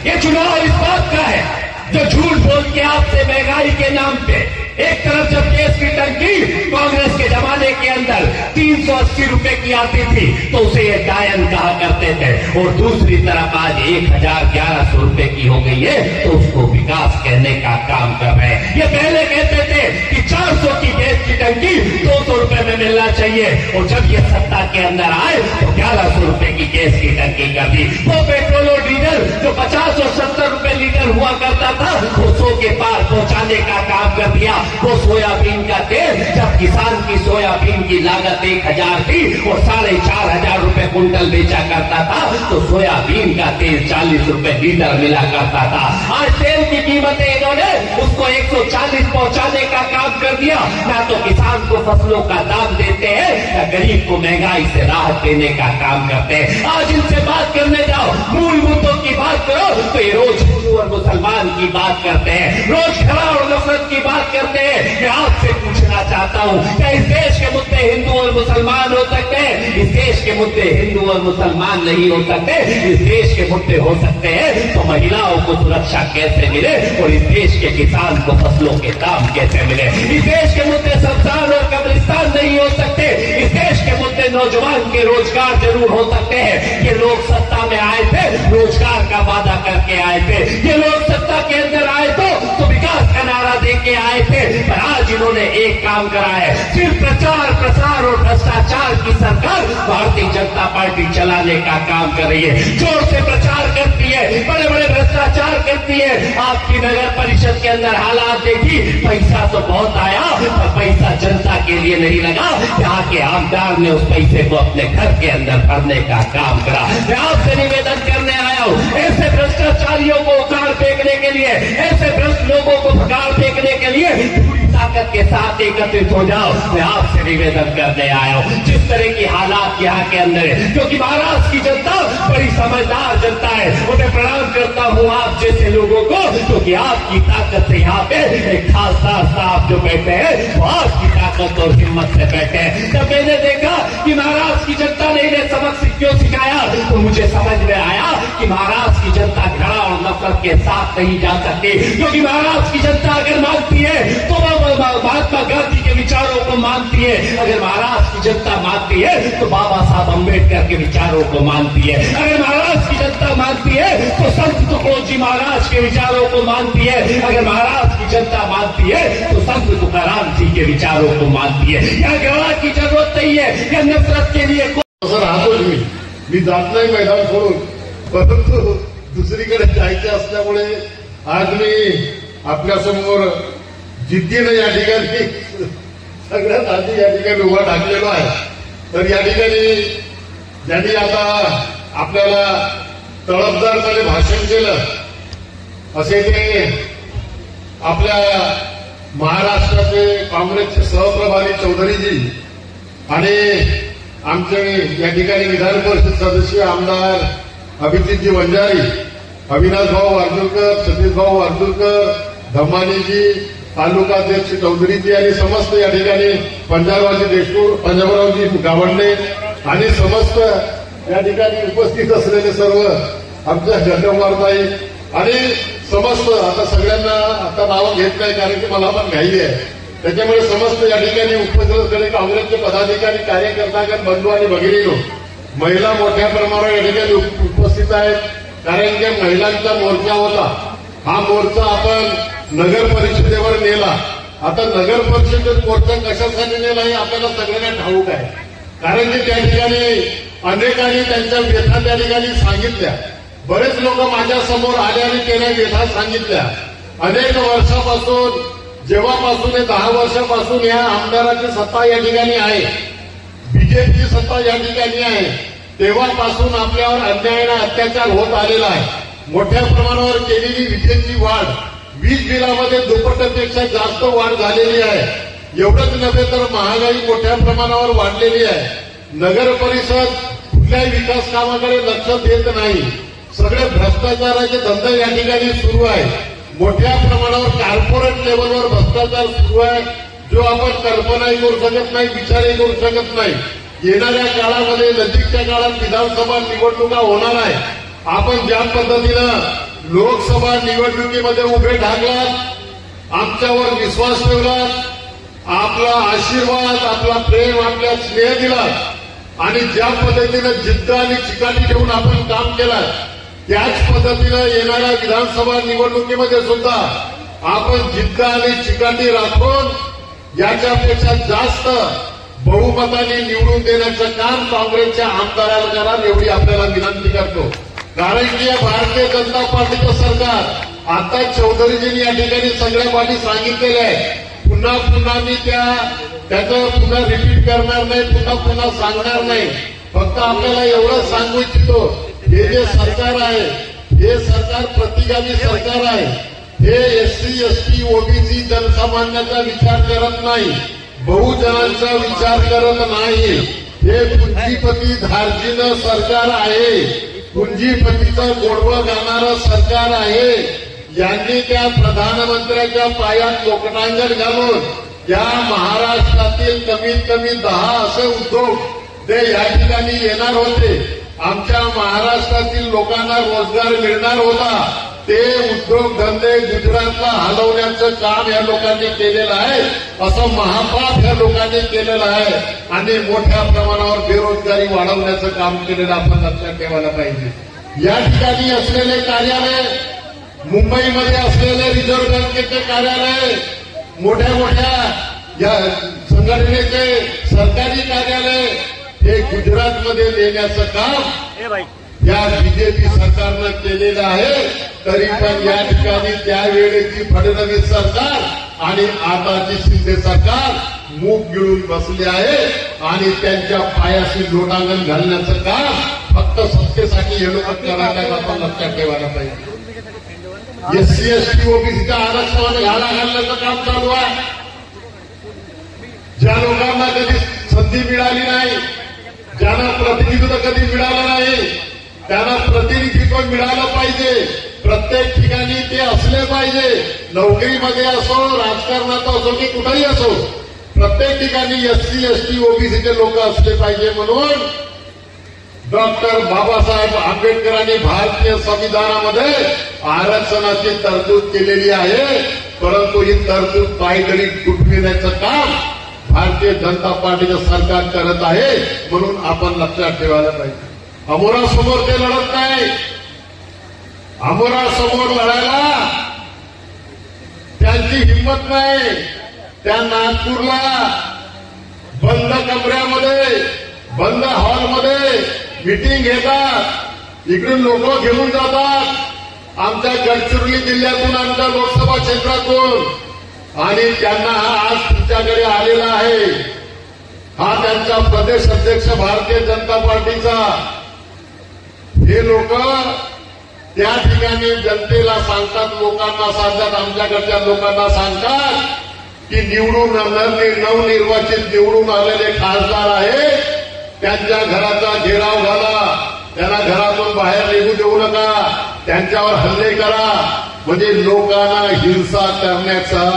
ये चुनाव इस बात का है जो झूठ बोल के आपसे महंगाई के नाम पे, एक तरफ जब गैस की टंकी कांग्रेस के जमाने के अंदर 380 रुपए की आती थी तो उसे ये डायन कहा करते थे, और दूसरी तरफ आज 1100 रुपए की हो गई है तो उसको विकास कहने का काम कर रहे हैं। ये पहले कहते थे कि 400 की गैस की टंकी 200 रुपए में मिलना चाहिए, और जब ये सत्ता के अंदर आए तो 1100 रुपए की गैस की टंकी कर दी। वो पेट्रोल और डीजल जो 50 और 70 रुपए लीटर हुआ करता था वो 100 के पार पहुंचाने का काम कर दिया। वो सोयाबीन का तेल, जब किसान की सोयाबीन की लागत 1000 थी और 4500 रुपए कुंटल बेचा करता था तो सोयाबीन का तेल 40 रुपए लीटर मिला करता था। आज तेल की कीमतें इन्होंने उसको 140 पहुंचाने का काम कर दिया। ना तो किसान को फसलों का दाम देते हैं, ना गरीब को महंगाई से राहत देने का काम करते हैं। आज इनसे बात करने जाओ, मूल मुद्दों की बात करो तो ये रोज हिंदू और मुसलमान की बात करते हैं, रोज खरा और नफरत की बात करते हैं। मैं आपसे पूछना चाहता हूं, क्या इस देश के मुद्दे हिंदू और मुसलमान हो सकते हैं? इस देश के मुद्दे हिंदू और मुसलमान नहीं हो सकते। इस देश के मुद्दे हो सकते हैं तो महिलाओं को सुरक्षा कैसे मिले, और इस देश के किसान को फसलों के दाम कैसे मिले। इस देश के मुद्दे शमशान और कब्रिस्तान नहीं हो सकते। इस देश के मुद्दे नौजवान के रोजगार जरूर हो सकते हैं। ये लोग सत्ता में आए थे, रोजगार का वादा करके आए थे। ये लोग सत्ता के अंदर आए तो विकास का नारा देके आए थे, पर आज इन्होंने एक काम करा है, सिर्फ प्रचार प्रसार और भ्रष्टाचार की सरकार भारतीय जनता पार्टी चलाने का काम कर रही है। जोर से प्रचार करती है, बड़े बड़े भ्रष्टाचार करती है। आपकी नगर परिषद के अंदर हालात देखी, पैसा तो बहुत आया पर पैसा जनता के लिए नहीं लगा। यहाँ के आमदार ने उस पैसे को अपने घर के अंदर भरने का काम करा। मैं आपसे निवेदन करने आया हूँ, ऐसे भ्रष्टाचारियों को उखाड़ फेंकने के लिए, ऐसे भ्रष्ट लोगों को भगाड़ फेंकने के लिए पूरी ताकत के साथ एकत्रित हो जाओ। मैं आपसे निवेदन करने आया हूँ, जिस तरह की हालात यहाँ के अंदर है, क्योंकि महाराष्ट्र की जनता बड़ी समझदार जनता है, उन्हें प्रणाम करता हूँ आप जैसे लोगों को, क्योंकि आपकी ताकत से यहाँ पे एक खासदार साहब जो बैठे हैं वो आपकी ताकत और हिम्मत से बैठे हैं। जब मैंने देखा कि महाराष्ट्र की जनता ने इन्हें सबक क्यों सिखाया तो मुझे समझ में आया कि महाराष्ट्र की जनता घृणा और नफरत के साथ नहीं जा सकती, क्योंकि महाराष्ट्र की जनता अगर मानती है तो महात्मा गांधी के विचारों को मानती है। अगर महाराष्ट्र की जनता मानती है तो बाबा साहब अम्बेडकर के विचारों को मानती है। अगर महाराष्ट्र की जनता मानती है तो संत तुकडोजी महाराज के विचारों को मानती है। अगर महाराष्ट्र की जनता मानती है तो संत तुकाराम जी के विचारों को मानती है। यहाँ घृणा की जरूरत नहीं है, या नफरत के लिए राहतोच मी जात नाही मैदान सोडून, परंतु दुसरीकडे जायचे असल्यामुळे आज मी आपल्यासमोर जिद्दीनं या ठिकाणी सगळ्यात आधी या ठिकाणी उभा टाकलेलो आहे. तर या ठिकाणी ज्यांनी आता आपल्याला तळपदारपणे भाषण केलं असे ते आपल्या महाराष्ट्राचे काँग्रेसचे सहप्रभारी चौधरीजी आणि आमचे या ठिकाणी विधान परिषद सदस्य आमदार अभिजितजी वंजारी, अविनाशभाऊ वारजूरकर, सतीशभाऊ वारजूरकर, धम्मानीजी, तालुकाध्यक्ष चौधरीजी आणि समस्त या ठिकाणी पंजाबरावजी देशमुख, पंजाबरावजी गावंडे आणि समस्त या ठिकाणी उपस्थित असलेले सर्व आमच्या जगदंबाताई आणि समस्त, आता सगळ्यांना आता नावं घेत नाही कारण की मला पण घाई आहे, त्याच्यामुळे समस्त या ठिकाणी उपस्थित असलेले काँग्रेसचे पदाधिकारी, कार्यकर्तागण, बंधू आणि भगिनीनो, महिला मोठ्या प्रमाणावर या ठिकाणी उपस्थित आहेत. कारण की महिलांचा मोर्चा होता. हा मोर्चा आपण नगर परिषदेवर नेला. आता नगर परिषदेत मोर्चा कशासाठी नेला हे आपल्याला सगळ्यांना ठाऊक आहे. कारण की त्या ठिकाणी अनेकांनी त्यांच्या व्यथा त्या ठिकाणी सांगितल्या. बरेच लोक माझ्या समोर आले आणि त्यांना व्यथा सांगितल्या. अनेक वर्षापासून, जेव्हापासून 10 वर्षापासून या आमदाराची सत्ता या ठिकाणी आहे, बीजेपीची सत्ता या ठिकाणी आहे, तेव्हापासून आपल्यावर अन्यायाने अत्याचार होत आलेला आहे. मोठ्या प्रमाणावर केलेली विजेची वाढ, वीज बिलामध्ये दुप्पटपेक्षा जास्त वाढ झालेली आहे. एवढंच नव्हे तर महागाई मोठ्या प्रमाणावर वाढलेली आहे. नगर परिषद कुठल्याही विकास कामाकडे लक्ष देत नाही. सगळे भ्रष्टाचाराचे धंदे या ठिकाणी सुरू आहे. मोठ्या प्रमाणावर कॉर्पोरेट लेवलवर भ्रष्टाचार सुरू आहे, जो आपण कल्पनाही करू शकत नाही, विचारही करू शकत नाही. येणाऱ्या काळामध्ये, नजीकच्या काळात विधानसभा निवडणुका होणार आहे. आपण ज्या पद्धतीनं लोकसभा निवडणुकीमध्ये उभे ठाकलात, आमच्यावर विश्वास ठेवलात, आपला आशीर्वाद, आपला प्रेम, आपला स्नेह दिलात आणि ज्या पद्धतीनं जिद्द आणि चिकाटी ठेवून आपण काम केलं, त्याच पद्धतीनं येणाऱ्या विधानसभा निवडणुकीमध्ये सुद्धा आपण जिद्द आणि चिकाटी राखून याच्यापेक्षा जास्त बहुमताने निवडून देण्याचं काम काँग्रेसच्या आमदाराला करा, एवढी आपल्याला विनंती करतो. कारण की या भारतीय जनता पार्टीचं सरकार, आता चौधरीजींनी या ठिकाणी सगळ्या बाबी सांगितलेल्या आहे. पुन्हा पुन्हा मी त्याचं पुन्हा रिपीट करणार नाही, पुन्हा सांगणार नाही. फक्त आपल्याला एवढंच सांगू इच्छितो, हे जे सरकार आहे, हे सरकार प्रतिगामी सरकार आहे. हे एससी, एसटी, ओबीसी, जनसामान्याचा विचार करत नाही, बहुजनांचा विचार करत नाही. हे पुंजीपती धार्जिनं सरकार आहे, पुंजीपतीचं गोडवं गाणारं सरकार आहे. यांनी त्या प्रधानमंत्र्याच्या पायात लोकटांगण घालून या महाराष्ट्रातील कमीत कमी 10 असे उद्योग ते या ठिकाणी येणार होते. आमच्या महाराष्ट्रातील लोकांना रोजगार मिळणार होता. ते उद्योगधंदे गुजरातला हलवण्याचं काम या लोकांनी केलेलं आहे. असं महापाप या लोकांनी केलेलं आहे आणि मोठ्या प्रमाणावर बेरोजगारी वाढवण्याचं काम केलेलं आपण लक्षात ठेवायला पाहिजे. या ठिकाणी असलेले कार्यालय, मुंबईमध्ये असलेले रिझर्व्ह बँकेचे कार्यालय, मोठ्या मोठ्या या संघटनेचे सरकारी कार्यालय हे गुजरातमध्ये नेण्याचं काम या बीजेपी सरकारनं केलेलं आहे. तरी पण या ठिकाणी त्यावेळेची फडणवीस सरकार आणि आताची शिंदे सरकार मूग गिळून बसले आहे आणि त्यांच्या पायाशी लोटांगण घालण्याचं काम फक्त सत्तेसाठी हे लोक करत आहेत. आपण लक्षात ठेवायला पाहिजे. एससी, एसटी, ओबीसीच्या आरक्षणाला घाला घालण्याचं काम चालू आहे. ज्या लोकांना कधी संधी मिळाली नाही, ज्यांना प्रतिनिधित्व कधी मिळालं नाही, त्यांना प्रतिनिधित्व मिळालं पाहिजे. प्रत्येक ठिकाणी ते असले पाहिजे. नोकरीमध्ये असो, राजकारणात असो की कुठेही असो, प्रत्येक ठिकाणी एससी, एसटी, ओबीसीचे लोक असले पाहिजे. म्हणून डॉक्टर बाबासाहेब आंबेडकरांनी भारतीय संविधानामध्ये आरक्षणाची तरतूद केलेली आहे. परंतु ही तरतूद पायदळी तुटविण्याचं काम भारतीय जनता पार्टीचं सरकार करत आहे. म्हणून आपण लक्षात ठेवायला पाहिजे. अमोरासमोर ते लढत नाही. अमोरासमोर लढायला त्यांची हिंमत नाही. त्या नागपूरला बंद कमऱ्यामध्ये, बंद हॉलमध्ये मीटिंग घेतात. इकडून लोक घेऊन जातात आमच्या गडचिरोली जिल्ह्यातून, आमच्या लोकसभा क्षेत्रातून, आणि त्यांना आज तुमच्या त्यांच्याकडे आलेला आहे. हा त्यांचा प्रदेश अध्यक्ष भारतीय जनता पार्टीचा. हे लोक त्या ठिकाणी जनतेला सांगतात, लोकांना सांगतात, आमच्याकडच्या लोकांना सांगतात की नवनिर्वाचित निवडून आलेले खासदार आहेत, त्यांच्या घराचा घेराव घाला, त्यांना घरातून बाहेर निघू देऊ नका, त्यांच्यावर हल्ले करा. म्हणजे लोकांना हिंसा करण्याचा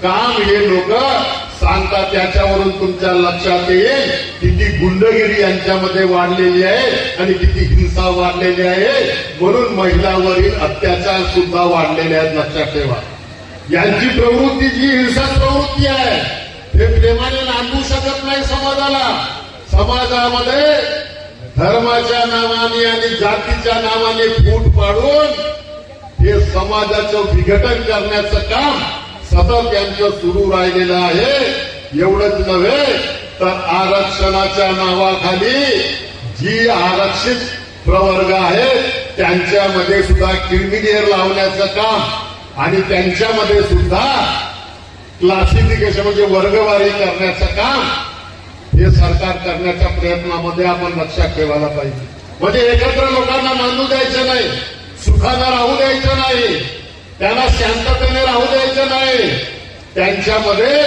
काम हे लोक सांगतात. त्याच्यावरून तुमच्या लक्षात येईल किती गुंडगिरी यांच्यामध्ये वाढलेली आहे आणि किती हिंसा वाढलेली आहे. म्हणून महिलांवरील अत्याचार सुद्धा वाढलेले आहेत. लक्षात ठेवा, यांची प्रवृत्ती जी हिंसक प्रवृत्ती आहे ते प्रेमाने नांदू शकत नाही समाजाला. समाजामध्ये धर्माच्या नावाने आणि जातीच्या नावाने फूट पाडून हे समाजाचं विघटन करण्याचं काम सतत यांचं सुरू राहिलेलं आहे. एवढंच नव्हे तर आरक्षणाच्या नावाखाली जी आरक्षित प्रवर्ग आहेत त्यांच्यामध्ये सुद्धा क्रिमिनेअर लावण्याचं काम आणि त्यांच्यामध्ये सुद्धा क्लासिफिकेशन म्हणजे वर्गवारी करण्याचं काम हे सरकार करण्याच्या प्रयत्नामध्ये आपण लक्षात ठेवायला पाहिजे. म्हणजे एकत्र लोकांना नांदू द्यायचं नाही, सुखानं राहू द्यायचं नाही, त्यांना शांततेने राहू द्यायचं नाही. त्यांच्यामध्ये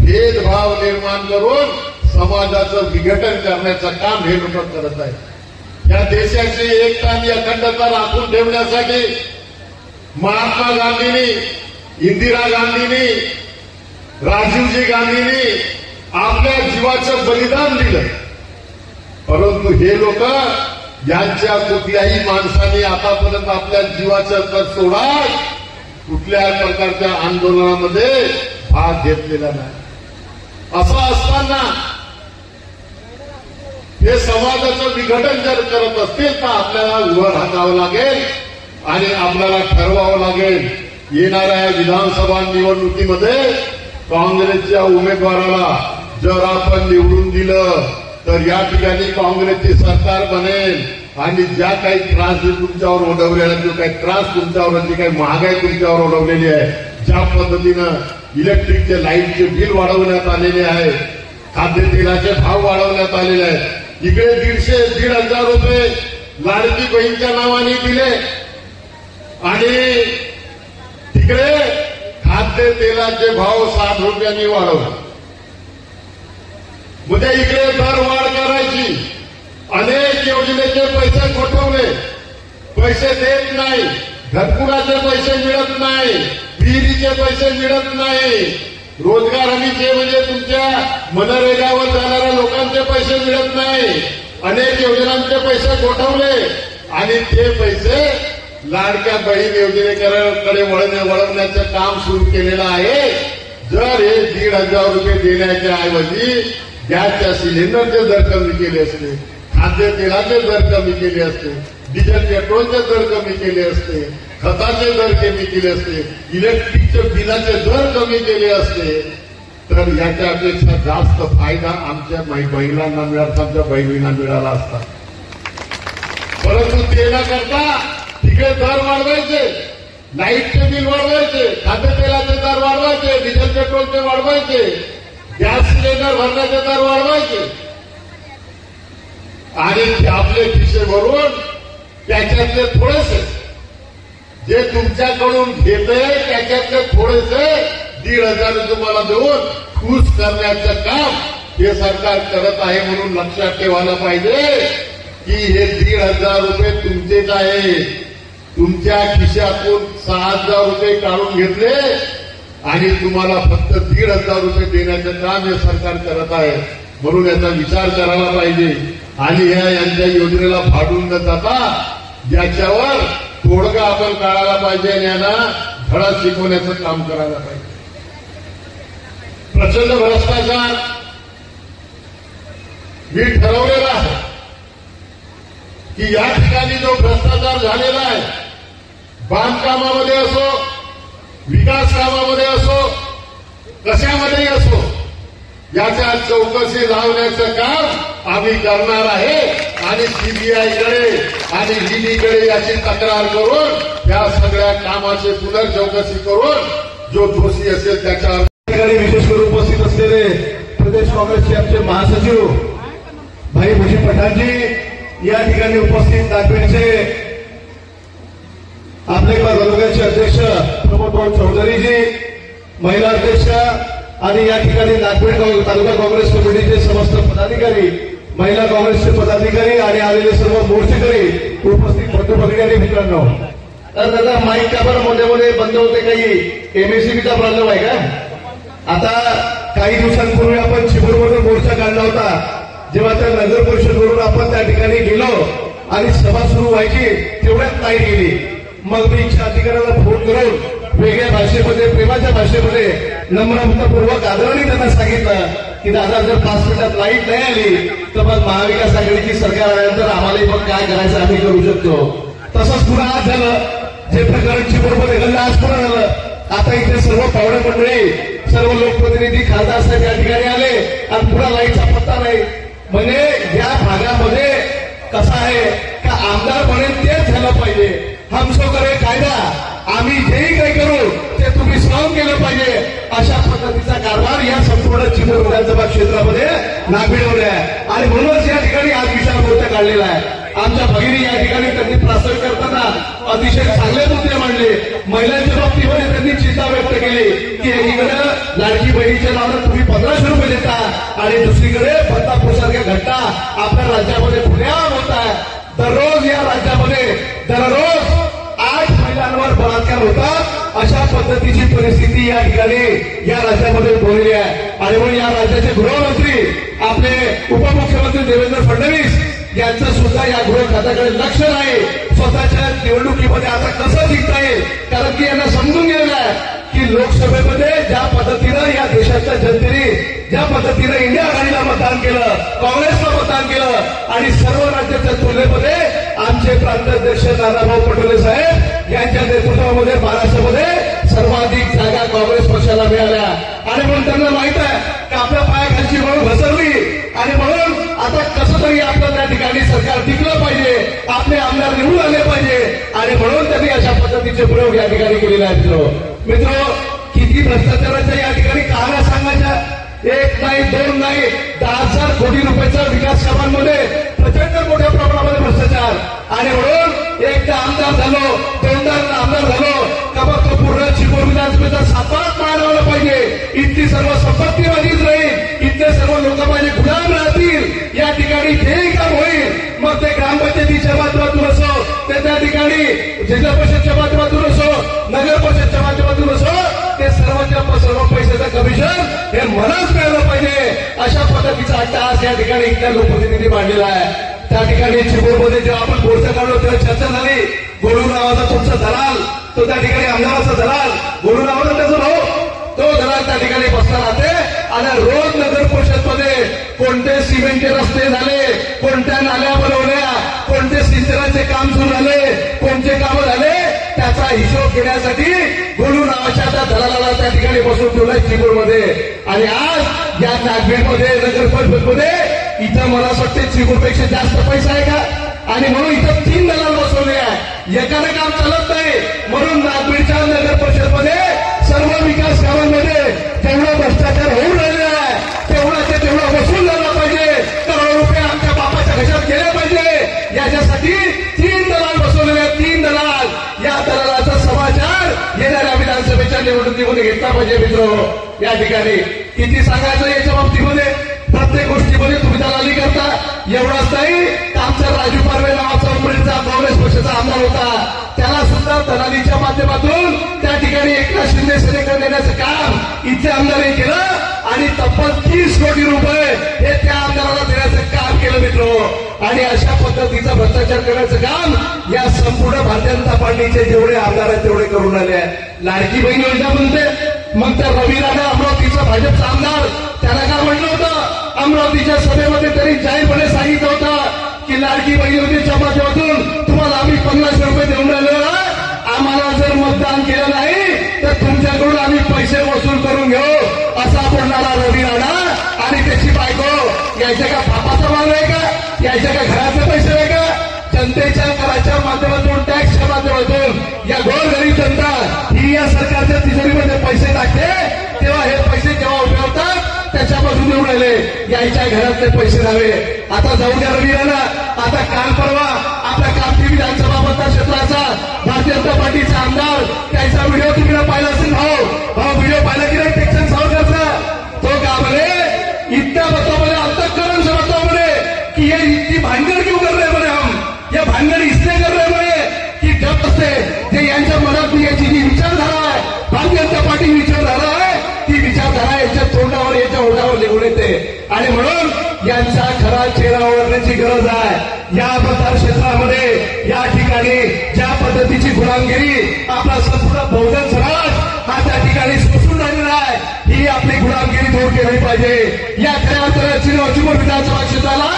भेदभाव निर्माण करून समाजाचं विघटन करण्याचं काम हे लोक करत आहेत. या देशाची एकता आणि अखंडता राखून ठेवण्यासाठी महात्मा गांधींनी, इंदिरा गांधींनी, राजीवजी गांधींनी आपल्या जीवाचं बलिदान दिलं. परंतु हे लोक यांच्या कुठल्याही माणसाने आतापर्यंत आपल्या जीवाचं तर सोडा कुठल्या प्रकारच्या आंदोलनामध्ये भाग घेतलेला नाही. असं असताना हे समाजाचं विघटन जर करत असतील तर आपल्याला उभं राहावं लागेल आणि आपल्याला ठरवावं लागेल. येणाऱ्या विधानसभा निवडणुकीमध्ये काँग्रेसच्या उमेदवाराला जर आपण निवडून दिलं तर या ठिकाणी काँग्रेसचे सरकार बनेल आणि ज्या काही त्रास तुमच्यावर ओढवलेला, जो काही त्रास तुमच्यावर, जी काही महागाई तुमच्यावर ओढवलेली आहे, ज्या पद्धतीनं इलेक्ट्रिकचे लाईटचे बिल वाढवण्यात आलेले आहे, खाद्यतेलाचे भाव वाढवण्यात आलेले आहेत, इकडे 1,500-1,500 रुपये लाडकी बहीणच्या नावाने दिले आणि तिकडे खाद्यतेलाचे भाव 60 रुपयांनी वाढवले. म्हणजे इकडे दरवाढ करायची, अनेक योजनेचे पैसे गोठवले, पैसे देत नाही, घरकुलाचे पैसे मिळत नाही, विहिरीचे पैसे मिळत नाही, रोजगार हमीचे म्हणजे तुमच्या मनरेगावर जाणाऱ्या लोकांचे पैसे मिळत नाही, अनेक योजनांचे पैसे गोठवले आणि ते पैसे लाडक्या बहीण योजनेकडे वळवण्याचं काम सुरू केलेलं आहे. जर हे 1,500 रुपये देण्याच्या ऐवजी गॅसच्या सिलेंडरचे दर कमी केले असते, खाद्यतेलाचे दर कमी केले असते, डिझेल पेट्रोलचे दर कमी केले असते, खताचे दर कमी केले असते, इलेक्ट्रिकच्या बिलाचे दर कमी केले असते तर याच्यापेक्षा जास्त फायदा आमच्या महिलांना मिळाला, आमच्या बहिणींना मिळाला असता. परंतु ते न करता तिकडे दर वाढवायचे, लाईटचे बिल वाढवायचे, खाद्यतेलाचे दर वाढवायचे, डिझेल पेट्रोलचे वाढवायचे, गॅस सिलेंडर भरण्याचे दर वाढवायचे आणि आपले खिसे भरून त्याच्यातले थोडेसे जे तुमच्याकडून घेते त्याच्यातले थोडेसे 1,500 तुम्हाला देऊन खुश करण्याचं काम हे सरकार करत आहे. म्हणून लक्षात ठेवायला पाहिजे की हे 1,500 रुपये तुमचेच आहे. तुमच्या खिशातून 6,000 रुपये काढून घेतले आणि तुम्हाला फक्त 1,500 रुपये देण्याचं काम हे सरकार करत आहे. म्हणून याचा विचार करायला पाहिजे आणि यांच्या योजनेला फाडून न जाता याच्यावर तोडगा आपण काढायला पाहिजे आणि यांना धडा शिकवण्याचं काम करायला पाहिजे. प्रचंड भ्रष्टाचार मी ठरवलेला आहे की या ठिकाणी जो भ्रष्टाचार झालेला आहे, बांधकामामध्ये असो, विकास कामामध्ये असो, कशामध्येही असो, याच्या चौकशी लावण्याचं काम आम्ही करणार आहे आणि सीबीआयकडे आणि ईडीकडे याची तक्रार करून या सगळ्या कामाची पुनर्चौकशी करून जो दोषी असेल त्याच्यावर विशेष करून उपस्थित असलेले काँग्रेसचे आमचे महासचिव भाई भूषण पठाणजी, या ठिकाणी उपस्थित नागपेठचे आपले तालुक्याचे अध्यक्ष प्रमोद चौधरीजी, महिला अध्यक्ष आणि या ठिकाणी नागपेठ तालुका काँग्रेस कमिटीचे समस्त पदाधिकारी, महिला काँग्रेसचे पदाधिकारी आणि आलेले सर्व मोर्चेकरी, उपस्थित बंधू भगिनी मित्रांनो. तर दादा माईक का बरं मध्ये मध्ये बंद होते, काही एमएससीबीचा प्रॉब्लेम आहे का? आता काही दिवसांपूर्वी आपण चिमूरमधून मोर्चा काढला होता. जेव्हा त्या नगर परिषदवरून आपण त्या ठिकाणी गेलो आणि सभा सुरू व्हायची तेवढ्यात नाही गेली. मग मी इच्छा अधिकाऱ्याला फोन करून वेगळ्या भाषेमध्ये, प्रेमाच्या भाषेमध्ये नम्रतापूर्वक आदराने त्यांना सांगितलं की दादा जर 5 मिनिटात लाईट नाही आली तर मग महाविकास आघाडीची सरकार आल्यानंतर आम्हालाही मग काय करायचं आम्ही करू शकतो. तसंच पुन्हा आज झालं, जे प्रकरण चिमूरमध्ये घडलं आज पुन्हा झालं. आता इथे सर्व पाहुणे मंडळी, सर्व लोकप्रतिनिधी, खासदार साहेब या ठिकाणी आले आणि पुन्हा लाईटचा पत्ता नाही. म्हणजे या भागामध्ये कसं आहे का आमदार म्हणेल तेच झालं पाहिजे. हमसो करे कायदा, आम्ही जेही काही करू ते तुम्ही सहन केलं पाहिजे, अशा पद्धतीचा कारभार या संपूर्ण चिमूर विधानसभा क्षेत्रामध्ये नागभिडवले आहे. आणि म्हणूनच या ठिकाणी आज विशाल मोर्चा काढलेला आहे. आमच्या भगिनी या ठिकाणी त्यांनी प्रास्ताविक करताना अतिशय चांगले मुद्दे मांडले. महिलांच्या बाबतीमध्ये त्यांनी चिंता व्यक्त केली की एकीकडे लाडकी बहिणीच्या नावानं तुम्ही 1500 रुपये देता आणि दुसरीकडे बदलापूरसारख्या घटना आपल्या राज्यामध्ये पुण्यावर होत आहे. दररोज या राज्यामध्ये दररोज 8 महिलांवर बलात्कार होतात, अशा पद्धतीची परिस्थिती या ठिकाणी या राज्यामध्ये उद्भवलेली आहे. आणि म्हणून या राज्याचे गृहमंत्री आपले उपमुख्यमंत्री देवेंद्र फडणवीस यांचं सुद्धा या गृह खात्याकडे लक्ष नाही. स्वतःच्या निवडणुकीमध्ये आता कसं जिंकता येईल, कारण की यांना समजून गेलेलं आहे की लोकसभेमध्ये ज्या पद्धतीनं या देशाच्या जनतेने ज्या पद्धतीनं इंडिया आघाडीला मतदान केलं, काँग्रेसला मतदान केलं आणि सर्व राज्याच्या तुलनेमध्ये आमचे प्रांताध्यक्ष नानाभाऊ पटोले साहेब यांच्या नेतृत्वामध्ये महाराष्ट्रामध्ये सर्वाधिक जागा काँग्रेस पक्षाला मिळाल्या. आणि म्हणून त्यांना माहित आहे की आपल्या पायाखालची म्हणून घसरली आणि म्हणून आता कसं तरी आपलं त्या ठिकाणी सरकार टिकलं पाहिजे, आपले आमदार निवडून आले पाहिजे. आणि म्हणून त्यांनी अशा पद्धतीचे प्रयोग या ठिकाणी केलेले आहेत. मित्र, किती भ्रष्टाचाराच्या या ठिकाणी कहाण्या सांगायच्या. 1 नाही 2 नाही 10,000 कोटी रुपयाच्या विकास कामांमध्ये प्रचंड मोठ्या प्रमाणामध्ये भ्रष्टाचार. आणि म्हणून एकदा आमदार झालो, 2दा आमदार झालो का मग तो पूर्ण चिमूर विधानसभेचा 7 पाय लावला पाहिजे. इतकी सर्व संपत्ती माझीच राहील, इथले सर्व लोक माझे गुलाम राहतील. या ठिकाणी जेही काम होईल मग ते ग्रामपंचायतीच्या माध्यमातून असो, ते त्या ठिकाणी जिल्हा परिषदच्या माध्यमातून असो, नगर परिषदच्या माध्यमातून असो, ते सर्व पैशाचं कमिशन हे मलाच मिळालं पाहिजे, अशा पद्धतीचा अट्टहास या ठिकाणी इथल्या लोकप्रतिनिधी मांडलेला आहे. त्या ठिकाणी चिमूरमध्ये जेव्हा आपण मोर्चा काढलो तेव्हा चर्चा झाली. गोलू नावाचा तुमचा दलाल, तो त्या ठिकाणी आमदाराचा दलाल, गोलू नावाचा त्याचा भाऊ, तो दलाल त्या ठिकाणी बसला राहते आणि रोज नगर परिषदमध्ये कोणते सिमेंटचे रस्ते झाले, कोणत्या नाल्या बनवल्या, कोणते सिंचनाचे काम सुरू झाले, कोणते कामं झाले, त्याचा हिशोब घेण्यासाठी गोलू नावाच्या त्या दलालाला त्या ठिकाणी बसून ठेवलाय चिमूरमध्ये. आणि आज या नागभीडमध्ये नगर परिषदमध्ये इथं मला असं वाटते चिमूरपेक्षा जास्त पैसा आहे का? आणि म्हणून इथं 3 दलाल बसवले आहे. एकाने काम चालत नाही. म्हणून नागभीडच्या नगर परिषदमध्ये सर्व विकास कामांमध्ये जेवढा भ्रष्टाचार होऊन राहिला आहे तेवढा वसूल झाला पाहिजे. करोड रुपये आमच्या बापाच्या घशात गेले पाहिजे. याच्यासाठी 3 दलाल बसवलेले आहेत. 3 दलाल. या दलालाचा समाचार येणाऱ्या विधानसभेच्या निवडणुकीमध्ये घेतला पाहिजे. मित्र, या ठिकाणी किती सांगायचं याच्या बाबतीमध्ये, प्रत्येक गोष्टीमध्ये तुम्ही दलाली करता. एवढंच नाही, आमचा राजू पारवे नावाचा उमरेचा काँग्रेस पक्षाचा आमदार होता, त्याला सुद्धा दलालीच्या माध्यमातून त्या ठिकाणी एकनाथ शिंदे सेनेकडे देण्याचं काम इथे आमदारांनी केलं आणि तब्बल 30 कोटी रुपये हे त्या आमदाराला देण्याचं काम केलं. मित्र, आणि अशा पद्धतीचा भ्रष्टाचार करण्याचं काम या संपूर्ण भारतीय जनता पार्टीचे जेवढे आमदार आहेत तेवढे करून आले आहेत. लाडकी बहीण योजना म्हणते, मग त्या रवी राणा अमरावतीचा भाजपचा आमदार, त्याला काय म्हटलं होतं अमरावतीच्या सभेमध्ये त्यांनी जाहीरपणे सांगितलं होतं की लाडकी बहीण योजनेच्या माध्यमातून तुम्हाला आम्ही 500 रुपये देऊन राहिलो, आम्हाला जर मतदान केलं नाही तर तुमच्याकडून आम्ही पैसे वसूल करून घेऊ, असा बोलणारा रवी राणा आणि त्याची बायको यायच्या का बापाचा माल आहे का, यायच्या का घराचे पैसे आहे का? जनतेच्या कराच्या माध्यमातून, टॅक्सच्या माध्यमातून या गोरगरीब जनता ही या सरकारच्या तिजोरीमध्ये पैसे टाकते, तेव्हा हे पैसे जेव्हा उपयोगतात त्याच्यापासून येऊन राहिले. यायच्या घरातले पैसे द्यावे. आता जाऊ द्या रविवारला. आता काल परवा आपल्या कामठी विधानसभा मतदारक्षेत्राचा भारतीय जनता पार्टीचा आमदार त्याचा व्हिडिओ तुम्ही पाहिला असेल. भाऊ व्हिडिओ पाहिला की नाही टेक्शन सावरकरचा? तो का म्हणे इतक्या मतामध्ये अंतःकरण से बताओ म्हणे कि ये इतनी भानगड क्यों कर रहे म्हणे हम ये भानगड इसलिए कर रहे म्हणे की जब असते जे यांच्या मनात याची जी विचारधारा आहे भारतीय जनता पार्टी विचारधारा आहे ती विचारधारा याच्या तोंडावर याच्या ओढावर निघून येते. आणि म्हणून यांचा खरा चेहरा ओळखण्याची गरज आहे. या मतदार क्षेत्रामध्ये या ठिकाणी ज्या पद्धतीची गुलामगिरी आपला संपूर्ण बहुजन समाज हा त्या ठिकाणी सोसून राहिलेला आहे ही आपली गुलामगिरी दूर केली पाहिजे. या खऱ्या अर्थाने चिमूर विधानसभा क्षेत्राला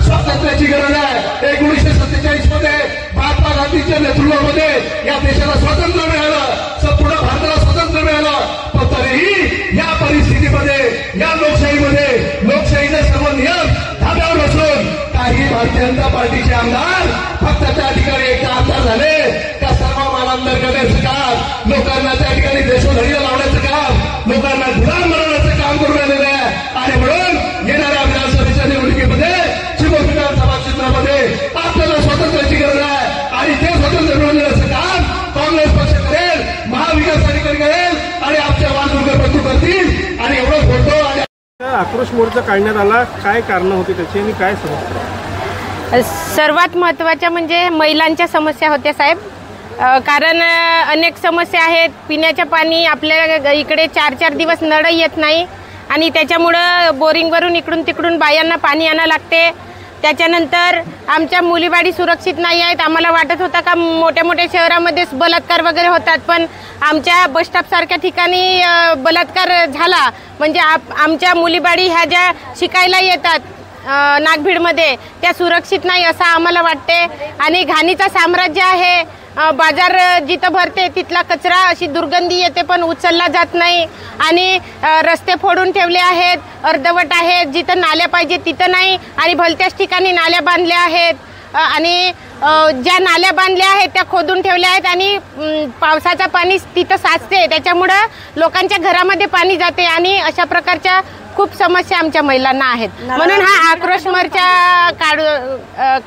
स्वातंत्र्याची गरज आहे. 1947 मध्ये महात्मा गांधींच्या नेतृत्वामध्ये या देशाला स्वातंत्र्य मिळालं. संपूर्ण भारताला स्वातंत्र्य मिळालं. पण तरीही या परिस्थितीमध्ये या लोकशाहीमध्ये लोकशाहीचे सर्व नियम धाब्यावर बसून काही भारतीय जनता पार्टीचे आमदार फक्त त्या ठिकाणी एकदा आमदार झाले का सर्व मालांतर करण्याचं काम, लोकांना त्या ठिकाणी देशोधडीला लावण्याचं काम, लोकांना गुलाम बनवण्याचं काम करून राहिलेलं आहे. आणि म्हणून येणाऱ्या विधानसभेच्या निवडणुकीमध्ये चिमूर विधानसभा क्षेत्रामध्ये आपल्याला स्वातंत्र्याची गरज आहे. आणि ते स्वातंत्र्य मिळवून देण्याचं काम काँग्रेस पक्ष करेल, महाविकास आघाडी करेल आणि आमच्या वालदुर्ग बंधू करतील. आणि एवढंच बोलतो. आणि आक्रोश मोर्चा काढण्यात आला, काय कारण होती त्याची आणि काय समस्या? सर्वात महत्त्वाच्या म्हणजे महिलांच्या समस्या होत्या साहेब. कारण अनेक समस्या आहेत. पिण्याच्या पाणी आपल्या इकडे 4-4 दिवस नळ येत नाही आणि त्याच्यामुळं बोरिंगवरून इकडून तिकडून बायांना पाणी आणावं लागते. त्याच्यानंतर आमच्या मुलीबाळी सुरक्षित नाही आहेत. आम्हाला वाटत होता का मोठ्या मोठ्या शहरामध्येच बलात्कार वगैरे होतात, पण आमच्या बसस्टॉपसारख्या ठिकाणी बलात्कार झाला म्हणजे आमच्या मुलीबाळी ह्या ज्या शिकायला येतात नागभीडमध्ये त्या सुरक्षित नाही असं आम्हाला वाटते. आणि घाणीचं साम्राज्य आहे. बाजार जिथं भरते तिथला कचरा अशी दुर्गंधी येते पण उचलला जात नाही. आणि रस्ते फोडून ठेवले आहेत, अर्धवट आहेत. जिथं नाल्या पाहिजे तिथं नाही आणि भलत्याच ठिकाणी नाल्या बांधल्या आहेत. आणि ज्या नाल्या बांधल्या आहेत त्या खोदून ठेवल्या आहेत आणि पावसाचं पाणी तिथं साचते. त्याच्यामुळं लोकांच्या घरामध्ये पाणी जाते आणि अशा प्रकारच्या खूप समस्या आमच्या महिलांना आहेत. म्हणून हा आक्रोश मोर्चा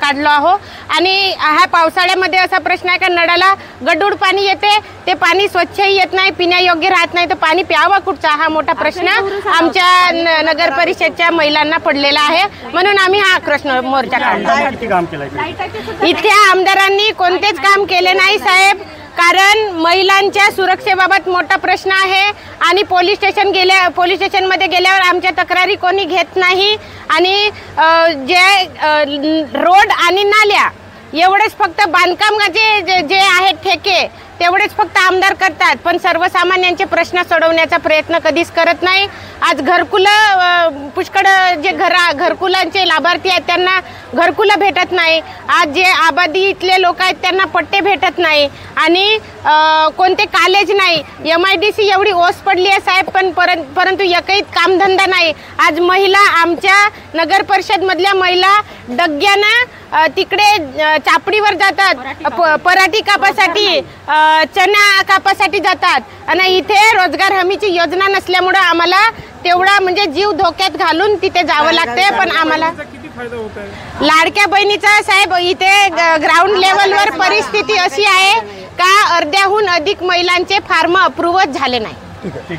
काढलो आहो. आणि हा पावसाळ्यामध्ये असा प्रश्न आहे का नळाला गढूळ पाणी येते, ते पाणी स्वच्छही येत नाही, पिण्यायोग्य राहत नाही, तर पाणी प्यावा कुठचा हा मोठा प्रश्न आमच्या नगर परिषदच्या महिलांना पडलेला आहे. म्हणून आम्ही हा आक्रोश मोर्चा काढला. इथल्या आमदारांनी कोणतेच काम केले नाही साहेब. कारण महिलांच्या सुरक्षेबाबत मोठा प्रश्न आहे आणि पोलीस स्टेशनमध्ये गेल्यावर आमच्या तक्रारी कोणी घेत नाही. आणि जे रोड आणि नाल्या एवढेच फक्त बांधकामाचे जे आहेत ठेके तेवढेच फक्त आमदार करतात, पण सर्वसामान्यांचे प्रश्न सोडवण्याचा प्रयत्न कधीच करत नाही. आज घरकुलं पुष्कळ जे घरकुलांचे लाभार्थी आहेत त्यांना घरकुलं भेटत नाही. आज जे आबादी इथले लोक आहेत त्यांना पट्टे भेटत नाही आणि कोणते कॉलेज नाही. MIDC एवढी ओस पडली आहे साहेब, पण परंतु एकही कामधंदा नाही. आज महिला आमच्या नगर परिषदमधल्या महिला डग्यानं तिकडे चापडीवर जातात, पराठी कापासाठी, चणा कापासाठी जातात. आणि इथे रोजगार हमीची योजना नसल्यामुळं आम्हाला तेवढा म्हणजे जीव धोक्यात घालून तिथे जावं लागते. पण आम्हाला किती फायदा होत आहे लाडक्या बहिणीचा साहेब इथे ग्राउंड लेवलवर परिस्थिती अशी आहे का अर्ध्याहून अधिक महिलांचे फॉर्म अप्रूव्हच झाले नाही.